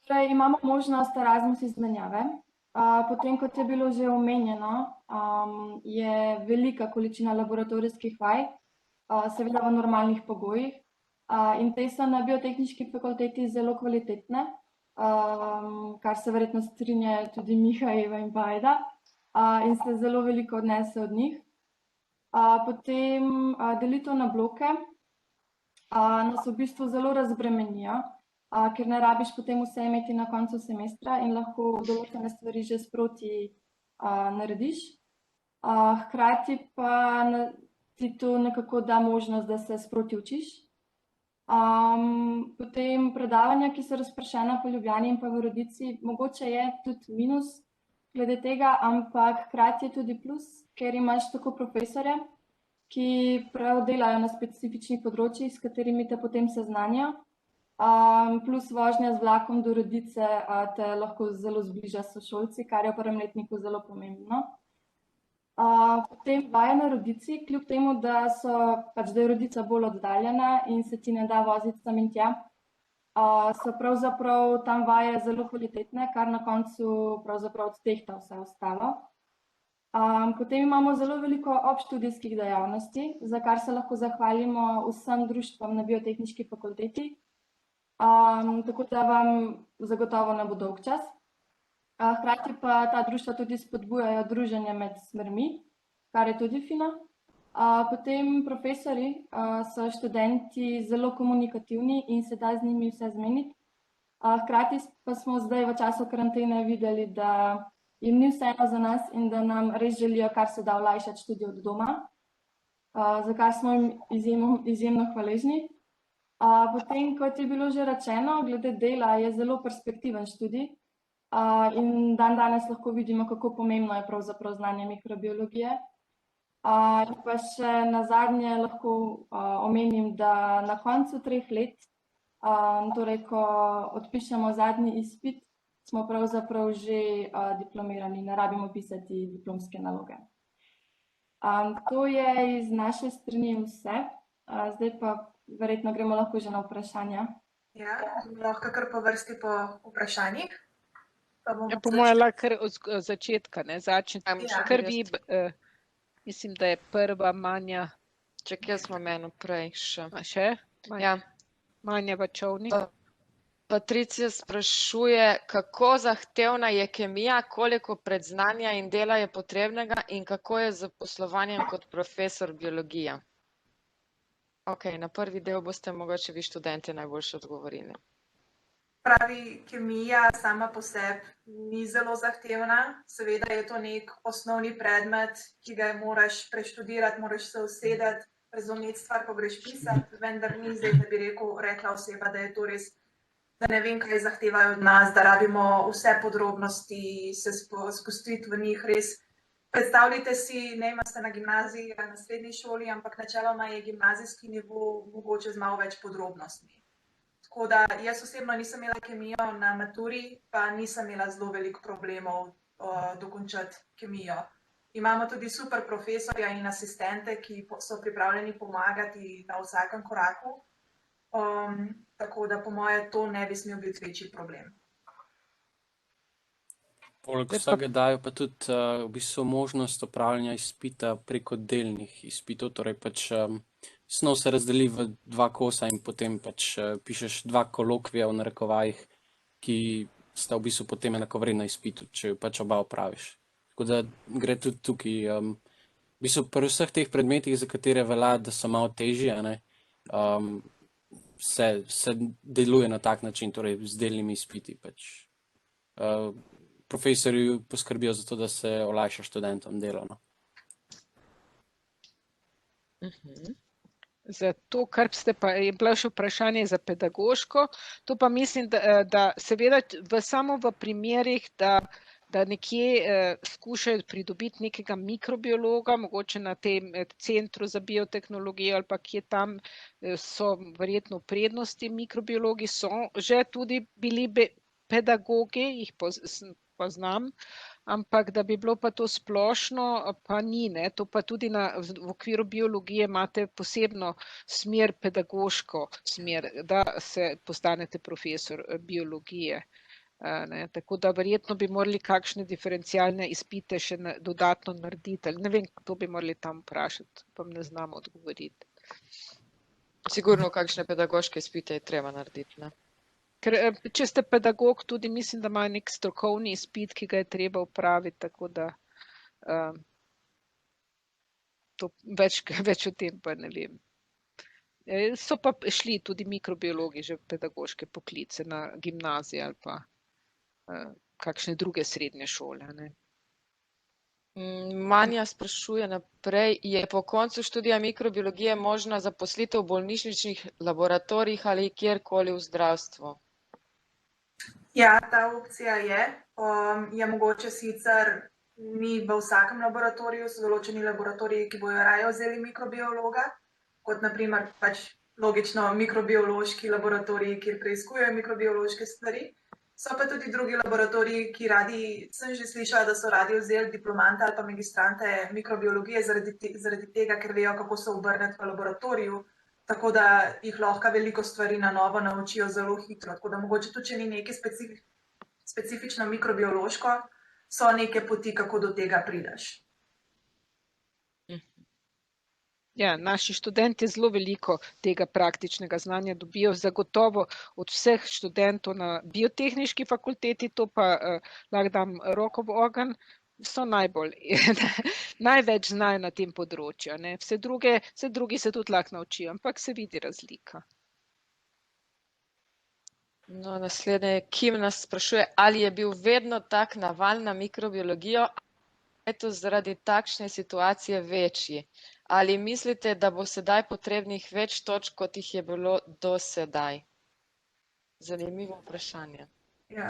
Torej, imamo možnost Erasmus izmenjave. Potem, kot je bilo že omenjeno, je velika količina laboratorijskih vaj, seveda v normalnih pogojih, in te so na biotehniški fakulteti zelo kvalitetne, kar se verjetno strinjajo tudi Miha, Eva in pa Ajda, in se zelo veliko odnese od njih. Potem delitev na bloke nas v bistvu zelo razbremenijo, ker ne rabiš potem vse imeti na koncu semestra in lahko določene stvari že sproti narediš. Hkrati pa ti to nekako da možnost, da se sproti učiš. Potem predavanja, ki so razpršena po Ljubljani in pa v Rodici, mogoče je tudi minus glede tega, ampak hkrati je tudi plus, ker imaš tako profesorje, ki prav delajo na specifičnih področjih, s katerimi te potem seznanjajo. Plus vožnja z vlakom do Rodice te lahko zelo zbliža s sošolci, kar je v prvem letniku zelo pomembno. Potem vaje na Rodici, kljub temu, da je Rodica bolj oddaljena in se ti ne da voziti tam in tja, so pravzaprav tam vaje zelo kvalitetne, kar na koncu pravzaprav odtehta vse ostalo. Potem imamo zelo veliko obštudijskih dejavnosti, za kar se lahko zahvalimo vsem društvom na Biotehniški fakulteti, tako da vam zagotovo ne bo dolg čas. Hkrati pa ta društva tudi spodbujajo druženje med smermi, kar je tudi fino. Potem profesorji so študenti zelo komunikativni in se da z njimi vse zmeniti. Hkrati pa smo zdaj v času karantene videli, da jim ni vseeno za nas in da nam res želijo kar se da olajšati študij od doma, za kar smo jim izjemno hvaležni. Potem, kot je bilo že rečeno, glede dela je zelo perspektiven študij in danes lahko vidimo, kako pomembno je pravzaprav znanje mikrobiologije. In pa še nazadnje lahko omenim, da na koncu 3 let, torej ko odpišemo zadnji izpit, smo pravzaprav že diplomirani, ne rabimo pisati diplomske naloge. To je iz naše strani vse, zdaj pa verjetno gremo lahko že na vprašanja. Ja, lahko kar po vrsti po vprašanjih. Po mojem lahko kar od začetka, ne, začnite. Kar vi, mislim, da je prva Manja. Čak, jaz imam eno prej še. Še? Ja. Manja Vačovnik. Patricija sprašuje, kako zahtevna je kemija, koliko predznanja in dela je potrebnega in kako je z poslovanjem kot profesor biologije. Ok, na prvi del boste mogoče vi študenti najboljše odgovorili. Pravi, kemija sama po sebi ni zelo zahtevna. Seveda je to nek osnovni predmet, ki ga moraš preštudirati, moraš se usedeti, razumeti stvar, ko greš pisati, vendar ni zdaj, da bi rekla oseba, da je to res, da ne vem, kaj zahtevajo od nas, da rabimo vse podrobnosti, se spustiti v njih res. Predstavljajte si, ne imate na gimnaziji ali na srednji šoli, ampak načeloma je gimnazijski nivo mogoče z malo več podrobnostmi. Tako da jaz osebno nisem imela kemijo na maturi, pa nisem imela zelo veliko problemov dokončati kemijo. Imamo tudi super profesorja in asistente, ki so pripravljeni pomagati na vsakem koraku. Tako da po moje to ne bi smel biti večji problem. Poleg vsega dajo pa tudi v bistvu možnost opravljanja izpita preko delnih izpitov, torej pač snov se razdeli v 2 kosa in potem pač pišeš 2 kolokvija v narekovajih, ki sta v bistvu potem enakovredna izpitu, če jo pač oba opraviš. Tako da gre tudi tukaj, v bistvu pri vseh teh predmetih, za katere velja, da so malo težji, se deluje na tak način, torej z delnimi izpiti pač. Profesorji poskrbijo za to, da se olajša študentom delo. Za to, kar ste pa, je bilo še vprašanje za pedagoško, to pa mislim, da seveda samo v primerih, da nekje skušajo pridobiti nekega mikrobiologa, mogoče na tem centru za biotehnologijo ali pa kje tam so verjetno prednosti mikrobiologi, so že tudi bili pedagogi, jih poznam, ampak da bi bilo pa to splošno, pa ni, ne, to pa tudi v okviru biologije imate posebno smer, pedagoško smer, da se postanete profesor biologije. Ne, tako da verjetno bi morali kakšne diferencialne izpite še dodatno narediti, ali ne vem, to bi morali tam vprašati, pa ne znam odgovoriti. Sigurno kakšne pedagoške izpite je treba narediti, ne? Ker če ste pedagog, tudi mislim, da ima nek strokovni izpit, ki ga je treba upraviti, tako da to več o tem pa ne vem. So pa šli tudi mikrobiologi že v pedagoške poklice na gimnaziji ali pa kakšne druge srednje šole, ne. Manja sprašuje naprej, je po koncu študija mikrobiologije možna zaposlitev v bolnišničnih laboratorijih ali kjerkoli v zdravstvu? Ja, ta opcija je mogoče sicer ni v vsakem laboratoriju, so določeni laboratoriji, ki bojo raje vzeli mikrobiologa, kot naprimer pač logično mikrobiološki laboratoriji, kjer preiskujejo mikrobiološke stvari. So pa tudi drugi laboratoriji, ki radi, sem že slišala, da so radi vzeli diplomante ali pa magistrante mikrobiologije zaradi tega, ker vejo, kako se obrneti v laboratoriju, tako da jih lahko veliko stvari na novo naučijo zelo hitro. Tako da mogoče tudi, če ni nekaj specifično mikrobiološko, so neke poti, kako do tega prideš. Ja, naši študenti zelo veliko tega praktičnega znanja dobijo, zagotovo od vseh študentov na biotehniški fakulteti, to pa lahko dam roko v ogenj, so največ znajo na tem področju. Ne? Vse drugi se tudi lahko naučijo, ampak se vidi razlika. No, naslednje, Kim nas sprašuje, ali je bil vedno tak naval na mikrobiologijo, ali je to zaradi takšne situacije večji? Ali mislite, da bo sedaj potrebnih več točk, kot jih je bilo do sedaj? Zanimivo vprašanje. Ja.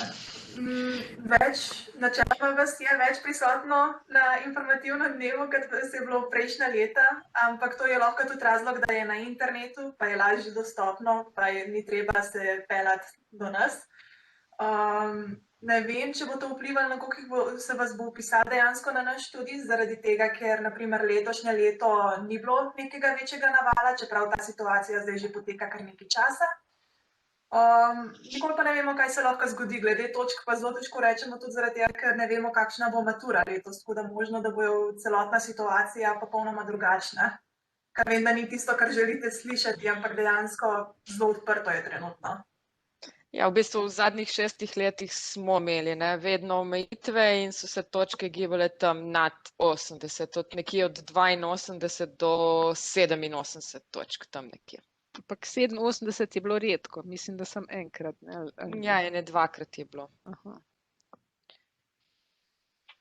Načeloma vas je več prisotno na informativnem dnevu, kot vas je bilo prejšnja leta, ampak to je lahko tudi razlog, da je na internetu, pa je lažje dostopno, pa ni treba se peljati do nas. Ne vem, če bo to vplivalo na koliko se vas bo vpisalo dejansko na naš študij, zaradi tega, ker naprimer letošnje leto ni bilo nekega večjega navala, čeprav ta situacija zdaj že poteka kar nekaj časa. Nikoli pa ne vemo, kaj se lahko zgodi, glede točk pa zelo težko rečemo tudi zaradi tega, ker ne vemo, kakšna bo matura letos, tako da možno, da bo celotna situacija popolnoma drugačna. Kar vem, da ni tisto, kar želite slišati, ampak dejansko zelo odprto je trenutno. Ja, v bistvu v zadnjih 6 letih smo imeli vedno omejitve in so se točke gibale tam nad 80, nekje od 82 do 87 točk tam nekje. Ampak 87 je bilo redko, mislim, da sem enkrat. Ja, dvakrat je bilo. Aha.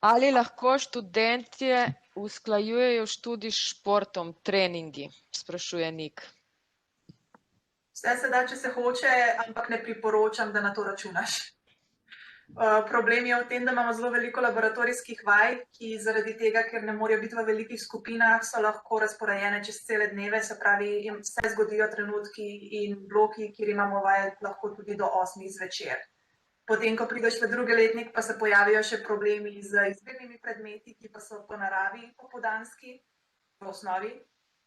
Ali lahko študentje usklajujejo študij s športom, treningi, sprašuje Nik. Vse se da, če se hoče, ampak ne priporočam, da na to računaš. Problem je v tem, da imamo zelo veliko laboratorijskih vaj, ki zaradi tega, ker ne morejo biti v velikih skupinah, so lahko razporejene čez cele dneve, se pravi, se zgodijo trenutki in bloki, kjer imamo vaje lahko tudi do 8 zvečer. Potem, ko prideš v drugi letnik, pa se pojavijo še problemi z izbirnimi predmeti, ki pa so po naravi popoldanski v osnovi.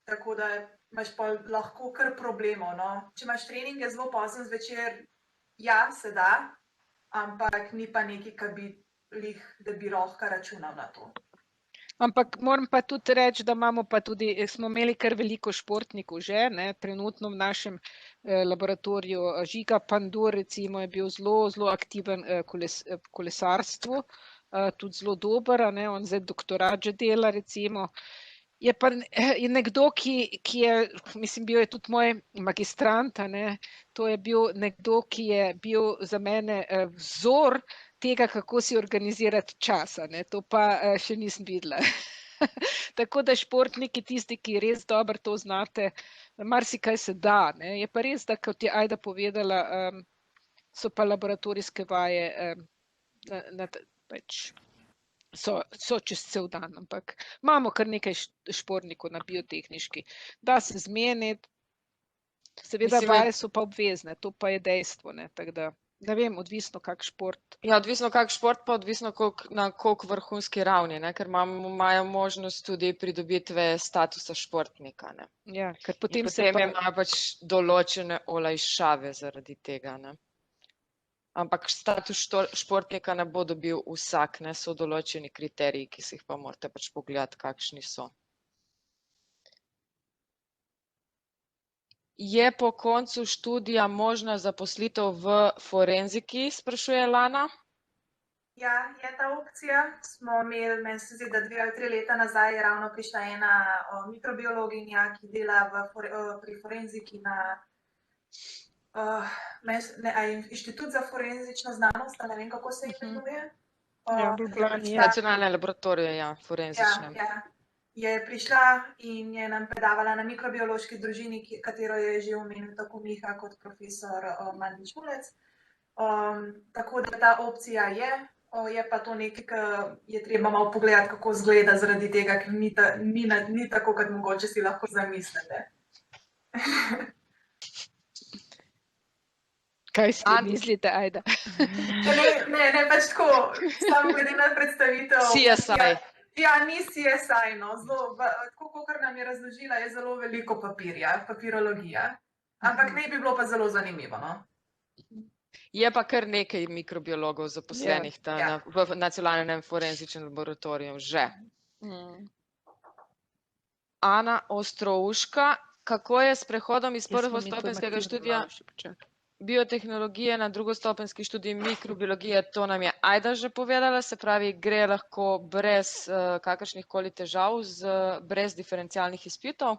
Tako da imaš pa lahko kar problemov. No? Če imaš treninge zelo pozno zvečer, ja, se da, ampak ni pa nekaj, da bi lahko računal na to. Ampak moram pa tudi reči, da smo imeli kar veliko športnikov že, trenutno v našem laboratoriju. Žiga Pandur recimo je bil zelo aktiven v kolesarstvu, tudi zelo dober, on zdaj doktorat že dela recimo. Je pa nekdo, ki je, mislim, bil je tudi moj magistrant, to je bil nekdo, ki je bil za mene vzor tega, kako si organizirati čas, to pa še nisem videla. Tako da športniki, tisti, ki res dobro to znate, marsikaj se da. Je pa res, da kot je Ajda povedala, so pa laboratorijske vaje so čez cel dan, ampak imamo kar nekaj športnikov na biotehniški. Da se zmeniti, seveda vaje so pa obvezne, to pa je dejstvo, tako da ne vem, odvisno kak šport. Ja, odvisno kak šport, pa odvisno na koliko vrhunski ravni, ker imajo možnost tudi pridobitve statusa športnika. Ja, ker potem imajo pač določene olajšave zaradi tega. Ampak status športnika ne bo dobil vsak, so določeni kriteriji, ki si jih pa morate pač pogledati, kakšni so. Je po koncu študija možna zaposlitev v forenziki, sprašuje Lana? Ja, je ta opcija. Smo imeli, meni se zdi, da 2 ali 3 leta nazaj je ravno prišla ena mikrobiologinja, ki dela pri forenziki na Inštitut za forenzično znanost, ne vem, kako se imenuje. Nacionalne laboratorije, ja, forenzične. Ja. Je prišla in je nam predavala na mikrobiološki družini, katero je že omenil tako Miha kot profesor Mandić Mulec. Tako da ta opcija je. Je pa to nekaj, kar je treba malo pogledati, kako izgleda zaradi tega, ker ni tako, kot mogoče si lahko zamislite. Kaj si mislite, Ajda? Ne, pač tako, samo glede na predstavitev. CSI. Ja, ni CSI, no. Tako, kot nam je razložila, je zelo veliko papirja, papirologija. Ampak ne bi bilo pa zelo zanimivo, no. Je pa kar nekaj mikrobiologov zaposlenih v Nacionalnem forenzičnem laboratoriju že. Ana Ostrouška, kako je s prehodom iz prvostopenjskega študija biotehnologije na drugostopenjski študij mikrobiologije? To nam je Ajda že povedala, se pravi, gre lahko brez kakršnih koli težav, brez diferencialnih izpitov.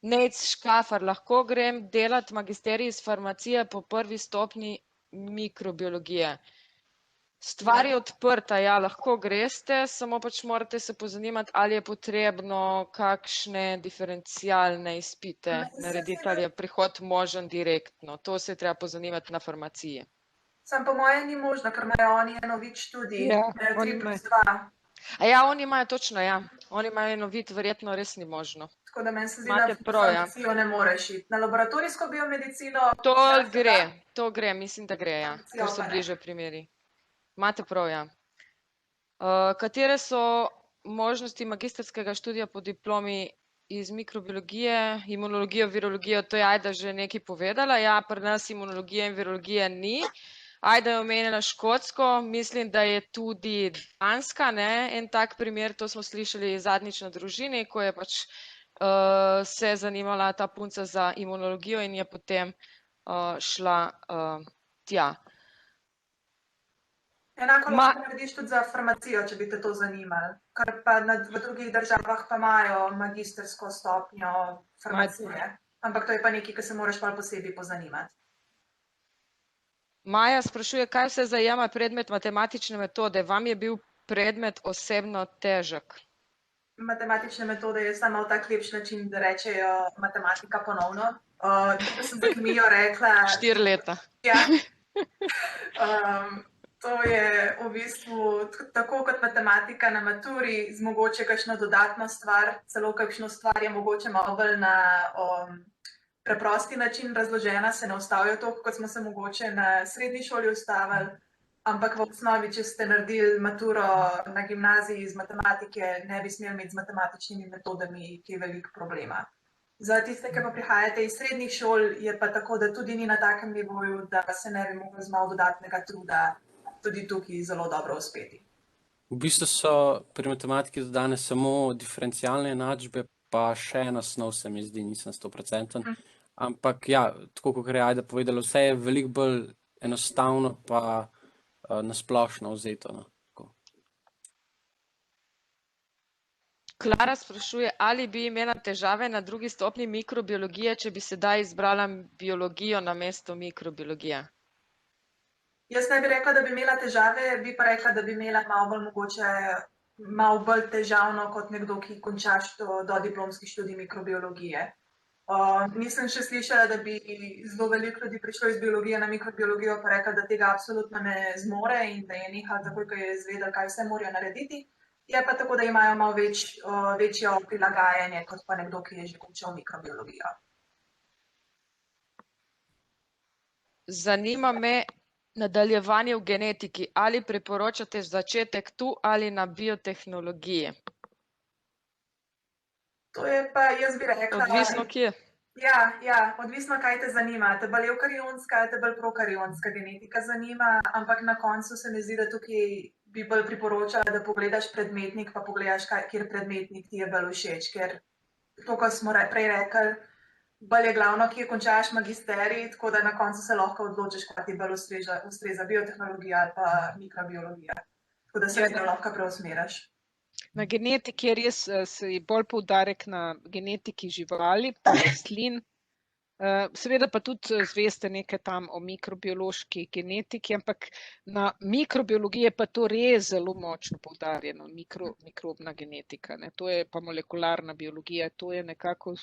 Nejc Škafar, lahko grem delati magisterij iz farmacije po prvi stopnji mikrobiologije. Stvar je odprta, ja, lahko greste, samo pač morate se pozanimati, ali je potrebno kakšne diferencialne izpite narediti, ali je prihod možen direktno. To se je treba pozanimati na farmaciji. Sam po moje ni možno, ker imajo oni enovit študij, 3+2. Ja, oni imajo točno, ja. Oni imajo enovit, verjetno res ni možno. Tako da meni se zdi, da farmacijo ne moreš iti. Na laboratorijsko biomedicino... To gre, mislim, da gre, ja. Ker so bliže primeri. Imate prav, ja. Katere so možnosti magistrskega študija po diplomi iz mikrobiologije, imunologijo, virologijo? To je Ajda že nekaj povedala. Ja, pri nas imunologije in virologije ni. Ajda je omenila Škotsko, mislim, da je tudi Danska, ne, en tak primer, to smo slišali zadnjič na družini, ko je pač se zanimala ta punca za imunologijo in je potem šla tja. Enako lahko narediš tudi za farmacijo, če bi te to zanimali, kar pa v drugih državah pa imajo magistrsko stopnjo farmacije. Ampak to je pa nekaj, ki se moraš pa posebej pozanimati. Maja sprašuje, kaj vse zajema predmet matematične metode? Vam je bil predmet osebno težek? Matematične metode je samo tak lepši način, da rečejo matematika ponovno. Tako sem za kemijo rekla... 4 leta. Ja. To je v bistvu tako kot matematika na maturi, z mogoče kakšno dodatno stvar, celo kakšno stvar je mogoče malo bolj na preprosti način razložena, se ne ustavijo toliko, kot smo se mogoče na srednji šoli ustavili, ampak v osnovi, če ste naredili maturo na gimnaziji iz matematike, ne bi smeli imeti z matematičnimi metodami kaj veliko problema. Za tiste, ki pa prihajate iz srednjih šol, je pa tako, da tudi ni na takem nivoju, da se ne bi mogli z malo dodatnega truda tudi tukaj zelo dobro uspeti. V bistvu so pri matematiki dodane samo diferencialne enačbe, pa še ena snov se mi zdi, nisem 100%. Ampak ja, tako kot je Ajda povedala, vse je veliko bolj enostavno pa nasplošno vzeto. Klara sprašuje, ali bi imela težave na drugi stopnji mikrobiologije, če bi sedaj izbrala biologijo namesto mikrobiologije? Jaz ne bi rekla, da bi imela težave, bi pa rekla, da bi imela malo bolj težavno kot nekdo, ki končaš dodiplomski študij mikrobiologije. Nisem še slišala, da bi zelo veliko ljudi prišlo iz biologije na mikrobiologijo, pa rekla, da tega absolutno ne zmore in da je nehal takoj, ko je izvedel, kaj vse morajo narediti. Je pa tako, da imajo malo večjo prilagajanje kot pa nekdo, ki je že končal mikrobiologijo. Zanima me nadaljevanje v genetiki. Ali priporočate začetek tu ali na biotehnologiji? To je pa, jaz bi rekla... Odvisno kje? Ja, odvisno kaj te zanima. Te bolj eukarionska ali te bolj prokarionska genetika zanima, ampak na koncu se mi zdi, da tukaj bi bolj priporočala, da pogledaš predmetnik, pa pogledaš, kjer predmetnik ti je bolj všeč, ker to, ko smo prej rekli, bolj je glavno, kje končaš magisterij, tako da na koncu se lahko odločiš, kaj ti bolj ustreza biotehnologija ali pa mikrobiologija. Tako da se vedno lahko preusmeraš. Na genetiki je res bolj poudarek na genetiki živali, pa rastlin. Seveda pa tudi zveste nekaj tam o mikrobiološki genetiki, ampak na mikrobiologiji je pa to res zelo močno poudarjeno, mikrobna genetika. To je pa molekularna biologija, to je nekako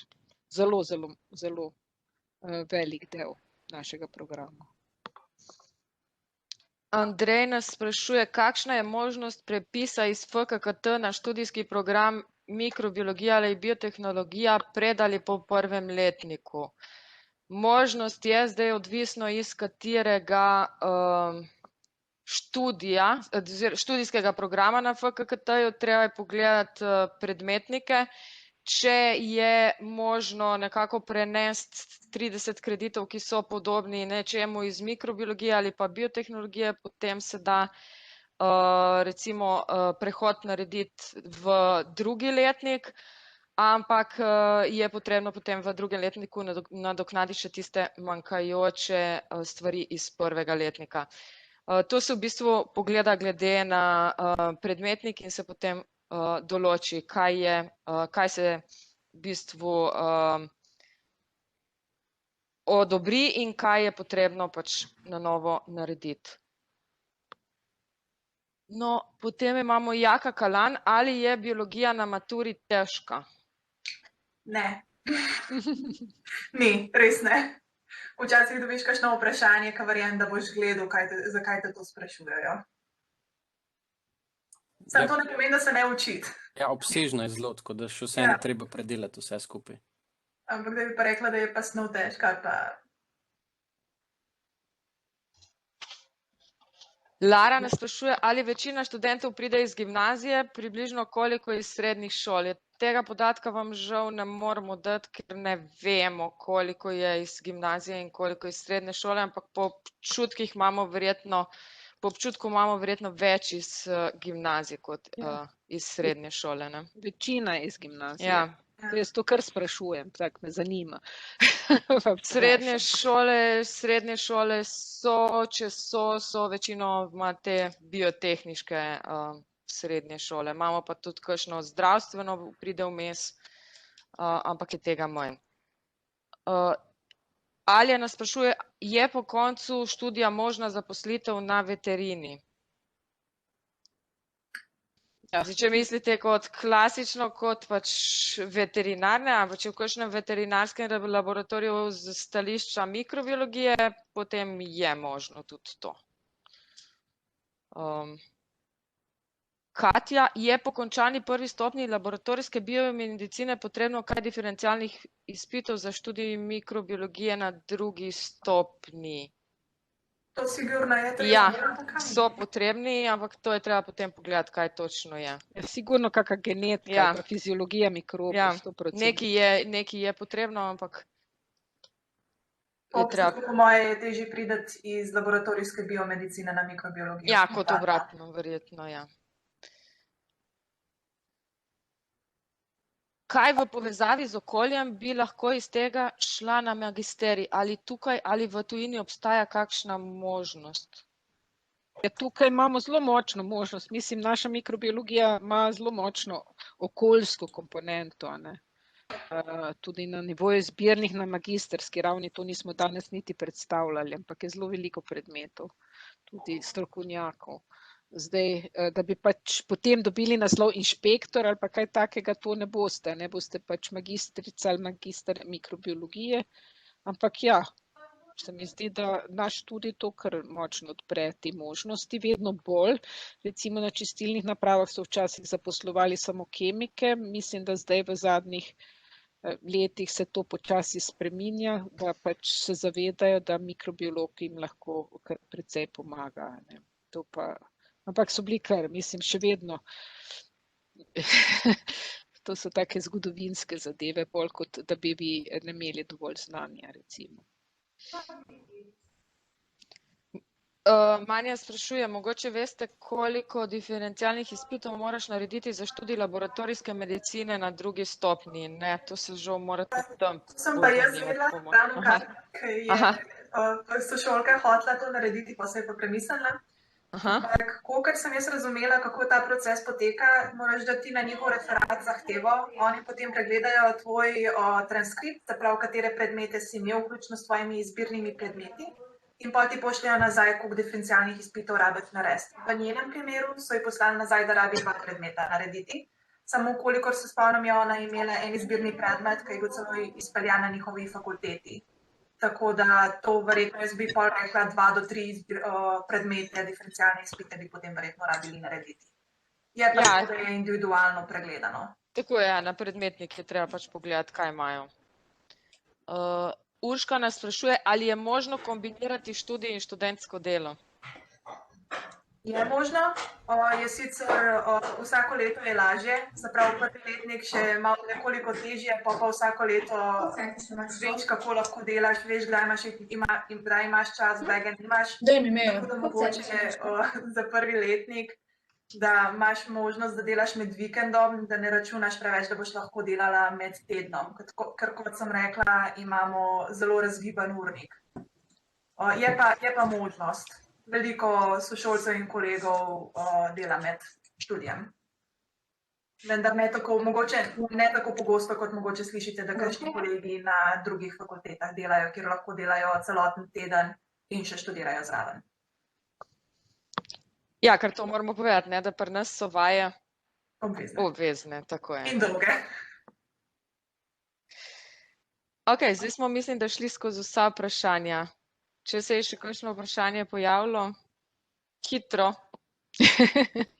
zelo velik del našega programa. Andrej nas sprašuje, kakšna je možnost prepisa iz FKKT na študijski program mikrobiologija ali biotehnologija pred ali po prvem letniku. Možnost je zdaj odvisno iz katerega študijskega programa na FKKT-ju, treba je pogledati predmetnike. Če je možno nekako prenesti 30 kreditov, ki so podobni nečemu iz mikrobiologije ali pa biotehnologije, potem se da recimo prehod narediti v drugi letnik, ampak je potrebno potem v drugem letniku nadoknaditi še tiste manjkajoče stvari iz prvega letnika. To se v bistvu pogleda glede na predmetnik in se potem določi, kaj se v bistvu odobri in kaj je potrebno pač na novo narediti. No, potem imamo Jaka Kalan, ali je biologija na maturi težka? Ne. Ni, res ne. Včasih dobiš kakšno vprašanje, ka verjamem, da boš gledal, zakaj te to sprašujejo. Samo to ne pomeni, da se ne učiti. Ja, obsežno je zelo, tako da še vseeno treba predelati vse skupaj. Ampak da bi pa rekla, da je pa snov težka, pa... Lara nas sprašuje, ali večina študentov pride iz gimnazije, približno koliko iz srednjih šol. Tega podatka vam žal ne moramo dati, ker ne vemo, koliko je iz gimnazije in koliko iz srednje šole, ampak po občutku imamo verjetno več iz gimnazije kot iz srednje šole. Ne? Večina je iz gimnazije. Ja. Jaz to kar sprašujem, tako me zanima. Srednje šole so, če so večinoma te biotehniške srednje šole. Imamo pa tudi kakšno zdravstveno pride vmes, ampak je tega manj. Alja nas sprašuje, je po koncu študija možna zaposlitev na veterini? Če mislite kot klasično, kot pač veterinarne, ampak če v kakšnem veterinarskem laboratoriju z stališča mikrobiologije, potem je možno tudi to. Katja, je po končani prvi stopnji laboratorijske biomedicine potrebno kaj diferencialnih izpitov za študij mikrobiologije na drugi stopnji? To sigurno je treba. Ja, so potrebni, ampak to je treba potem pogledati, kaj točno je. Sigurno kakšna genetika, fiziologija mikrobov, 100%. Nekaj je potrebno, ampak Po moje je težje priti iz laboratorijske biomedicine na mikrobiologijo. Ja, kot obratno, verjetno, ja. Kaj v povezavi z okoljem bi lahko iz tega šla na magisterij? Ali tukaj ali v tujini obstaja kakšna možnost? Ja, tukaj imamo zelo močno možnost. Mislim, naša mikrobiologija ima zelo močno okoljsko komponento. Tudi na nivoju zbirnih na magistrski ravni, to nismo danes niti predstavljali, ampak je zelo veliko predmetov, tudi strokovnjakov. Zdaj, da bi pač potem dobili naslov inšpektor ali pa kaj takega, to ne boste. Ne boste pač magistrica ali magister mikrobiologije, ampak ja, se mi zdi, da naš študij to kar močno odpre te možnosti, vedno bolj. Recimo na čistilnih napravah so včasih zaposlovali samo kemike, mislim, da zdaj v zadnjih letih se to počasi spreminja, da pač se zavedajo, da mikrobiolog jim lahko kar precej pomaga. To pa... Ampak so bili kar, mislim, še vedno. To so take zgodovinske zadeve, bolj kot da bi ne imeli dovolj znanja, recimo. Manja sprašuje, mogoče veste, koliko diferencialnih izpitov moraš narediti za študij laboratorijske medicine na drugi stopnji? Ne, to se žal morate tam. Sem pa jaz vedela, ravno kaj je sošolka hotela to narediti, pa se je pa premislila. Kakor sem jaz razumela, kako ta proces poteka, moraš dati na njihov referat zahtevo, oni potem pregledajo tvoj transkript, se pravi, katere predmete si imel, vključno s tvojimi izbirnimi predmeti, in pa ti pošljajo nazaj, koliko diferencialnih izpitov rabiš narediti. V njenem primeru so ji poslali nazaj, da rabi 2 predmeta narediti, samo kolikor se spomnim, je ona imela en izbirni predmet, ki je bil celo izpeljan na njihovi fakulteti. tako da to verjetno jaz bi pol rekla 2 do 3 predmete, diferencialne izpite bi potem verjetno rabili narediti. Je pa tako, da je individualno pregledano. Tako je, na predmetnik je treba pač pogledati, kaj imajo. Urška nas sprašuje, ali je možno kombinirati študij in študentsko delo? Je možno, je sicer vsako leto je lažje, se pravi prvi letnik še malo nekoliko težje, pa vsako leto veš, kako lahko delaš, veš, kdaj imaš čas, kdaj ga nimaš. Tako da mogoče za prvi letnik, da imaš možnost, da delaš med vikendom, da ne računaš preveč, da boš lahko delala med tednom. Ker kot sem rekla, imamo zelo razgiban urnik. Je pa možnost. Veliko sošolcev in kolegov dela med študijem. Vendar ne tako pogosto, kot mogoče slišite, da kakšni kolegi na drugih fakultetah delajo, kjer lahko delajo celoten teden in še študirajo zraven. Ja, ker to moramo povedati, ne, da pri nas so vaje obvezne, tako je. In dolge. Ok, zdaj smo, mislim, da šli skozi vsa vprašanja. Če se je še kakšno vprašanje pojavilo, hitro,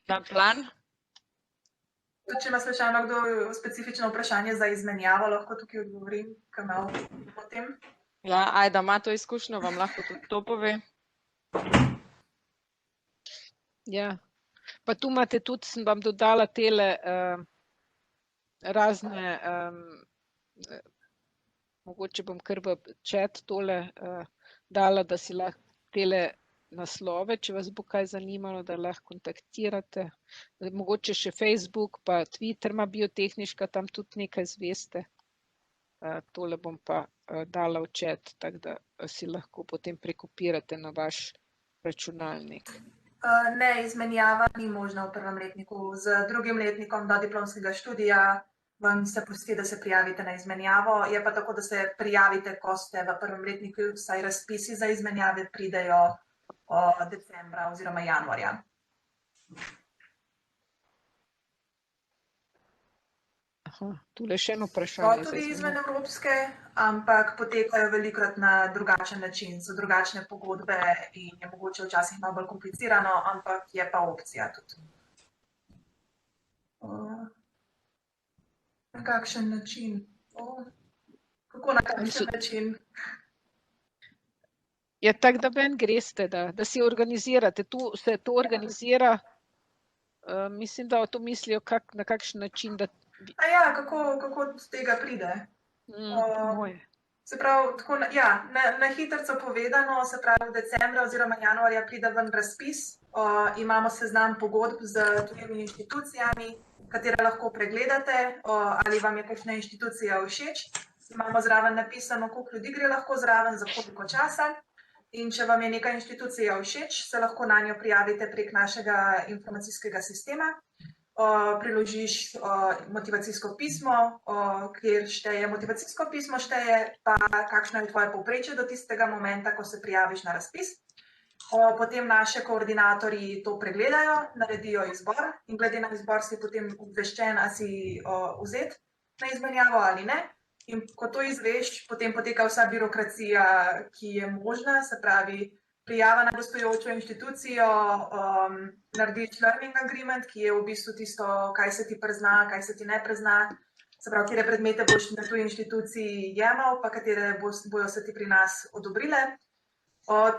na plan. Če ima slučajno kdo specifično vprašanje za izmenjavo, lahko tukaj odgovorim, kaj malo o tem. Ja, Ajda ima to izkušnjo, vam lahko tudi to pove. Ja, pa tu imate tudi, sem vam dodala tele razne, mogoče bom kar v chat tole dala, da si lahko tele naslove, če vas bo kaj zanimalo, da lahko kontaktirate. Mogoče še Facebook, pa Twitter ima Biotehniška, tam tudi nekaj zveste. Tole bom pa dala v chat, tako da si lahko potem prekopirate na vaš računalnik. Ne, izmenjava ni možna v prvem letniku. Z drugim letnikom do diplomskega študija vam se pusti, da se prijavite na izmenjavo. Je pa tako, da se prijavite, ko ste v prvem letniku, saj razpisi za izmenjave pridejo decembra oziroma januarja. Aha, tule še eno vprašanje. So tudi izven evropske, ampak potekajo velikokrat na drugačen način, so drugačne pogodbe in je mogoče včasih malo bolj komplicirano, ampak je pa opcija tudi. Na kakšen način? Kako na kakšen način? Je tako, da ven greste, da si organizirate. Tu se to organizira, mislim, da to mislijo na kakšen način, da... Ja, kako do tega pride? Se pravi, tako, ja, na hitrico povedano, se pravi, v decembra oziroma januarja pride ven razpis, imamo seznam pogodb z tujimi inštitucijami, katere lahko pregledate, ali vam je kakšna inštitucija všeč. Imamo zraven napisano, koliko ljudi gre lahko zraven, za koliko časa. In če vam je neka inštitucija všeč, se lahko na njo prijavite prek našega informacijskega sistema. Priložiš motivacijsko pismo, kjer šteje motivacijsko pismo, šteje pa kakšno je tvoje povprečje do tistega momenta, ko se prijaviš na razpis. Potem naše koordinatorji to pregledajo, naredijo izbor in glede na izbor si potem obveščen, ali si vzet na izmenjavo ali ne. In ko to izveš, potem poteka vsa birokracija, ki je možna, se pravi prijava na gostujočo inštitucijo, narediš learning agreement, ki je v bistvu tisto, kaj se ti prizna, kaj se ti ne prizna, se pravi, katere predmete boš na tuji inštituciji jemal, pa katere bojo se ti pri nas odobrile.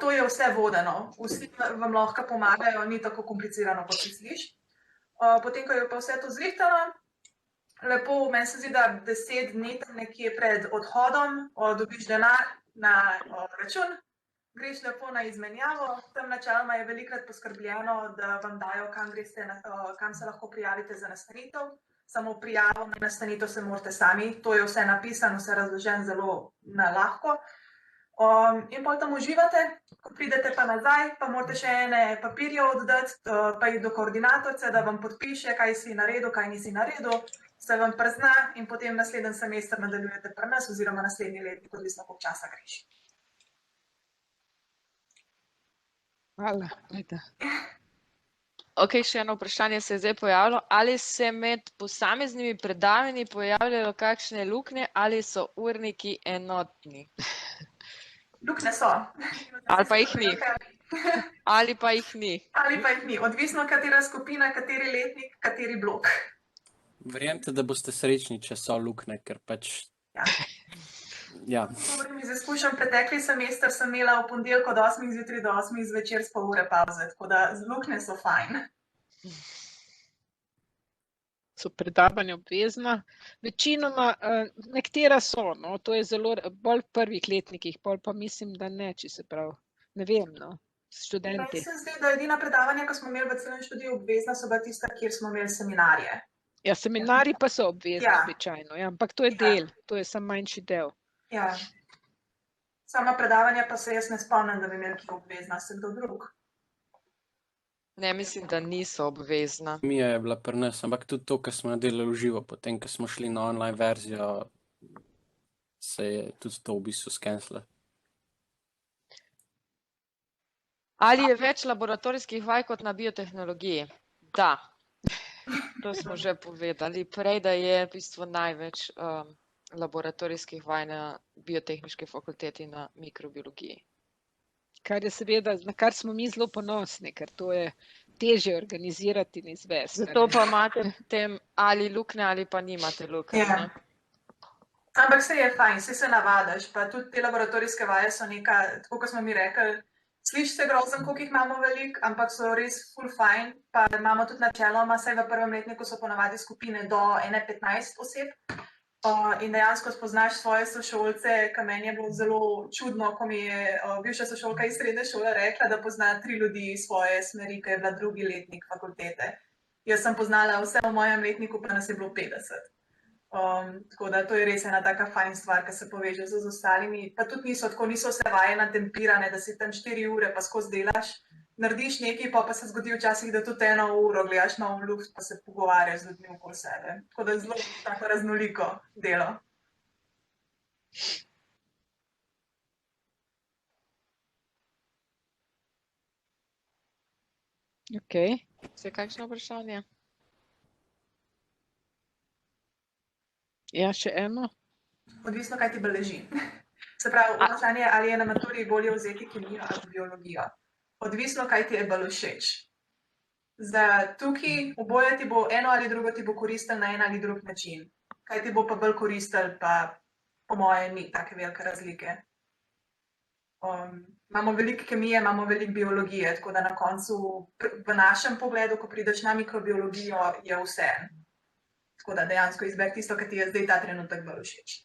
To je vse vodeno, vsi vam lahko pomagajo, ni tako komplicirano, kot si sliš. Potem, ko je pa vse to zrihtano, lepo, meni se zdi, da 10 dni tam nekje pred odhodom dobiš denar na račun, greš lepo na izmenjavo, tam načeloma je velikokrat poskrbljeno, da vam dajo, kam se lahko prijavite za nastanitev, samo prijavo na nastanitev se morate sami, to je vse napisano, vse razloženo zelo na lahko. In potem tam uživate, ko pridete pa nazaj, pa morate še ene papirje oddati, pa jih do koordinatorce, da vam podpiše, kaj si naredil, kaj nisi naredil, se vam prizna in potem naslednji semester nadaljujete pri nas oziroma naslednji letnik, odvisno koliko časa greš. Hvala. Ok, še eno vprašanje se je zdaj pojavilo. Ali se med posameznimi predavanji pojavljajo kakšne luknje ali so urniki enotni? Luknje so. Ali pa jih ni. Ali pa jih ni. Ali pa jih ni. Odvisno, katera skupina, kateri letnik, kateri blok. Verjemite, da boste srečni, če so luknje, ker pač. Ja. Govorim iz izkušenj, pretekli semester sem imela v ponedeljek od 8 zjutraj do 8 zvečer s pol ure pavze, tako da luknje so fajn. So predavanja obvezna. Večinoma, nekatera so, no, to je zelo bolj v prvih letnikih, pol pa mislim, da ne, če se prav, ne vem, no, študenti. Meni se zdi, da edina predavanja, ki smo imeli v celem študiju obvezna, so bila tista, kjer smo imeli seminarje. Ja, seminarji pa so obvezni običajno, ja, ampak to je del, to je samo manjši del. Ja. Sama predavanja pa se jaz ne spomnim, da bi imeli kje obvezna, se kdo drug. Ne, mislim, da niso obvezna. Mi je bila pri nas, ampak tudi to, kar smo nadelali v živo, potem, ko smo šli na online verzijo, se je tudi to v bistvu skenslilo. Ali je več laboratorijskih vaj kot na biotehnologiji? Da, to smo že povedali. Prej, da je v bistvu največ laboratorijskih vaj na biotehniški fakulteti na mikrobiologiji. Kar je seveda, na kar smo mi zelo ponosni, ker to je težje organizirati in izvesti. Zato pa imate potem ali luknje ali pa nimate luknje. Ja. Ampak se je fajn, se navadiš, pa tudi te laboratorijske vaje so neka, tako kot smo mi rekli, sliši se grozen, koliko jih imamo veliko, ampak so res full fajn, pa imamo tudi načeloma, saj v prvem letniku so ponavadi skupine do 15 oseb. In dejansko spoznaš svoje sošolce, kar meni je bilo zelo čudno, ko mi je bivša sošolka iz srednje šole rekla, da pozna 3 ljudi iz svoje smeri, ki je bila drugi letnik fakultete. Jaz sem poznala vse v mojem letniku, pa nas je bilo 50. Tako da to je res ena taka fajn stvar, ki se poveže z ostalimi. Pa tudi niso vse vaje natempirane, da si tam 4 ure pa skozi delaš. Narediš nekaj, pa se zgodi včasih, da tudi 1 uro gledaš malo v luft, pa se pogovarjaš z ljudmi okoli sebe. Tako da je zelo tako raznoliko delo. Ok. Se kakšno vprašanje? Ja, še eno. Odvisno, kaj ti beleži. Se pravi, vprašanje je, ali je na maturi bolje vzeti kemijo ali biologijo. Odvisno, kaj ti je bolj všeč. Za tukaj oboje ti bo eno ali drugo ti bo koristilo na en ali drug način. Kaj ti bo pa bolj koristilo, pa po moje ni take velike razlike. Imamo veliko kemije, imamo veliko biologije, tako da na koncu v našem pogledu, ko prideš na mikrobiologijo, je vse. Tako da dejansko izberi tisto, kar ti je zdaj ta trenutek bolj všeč.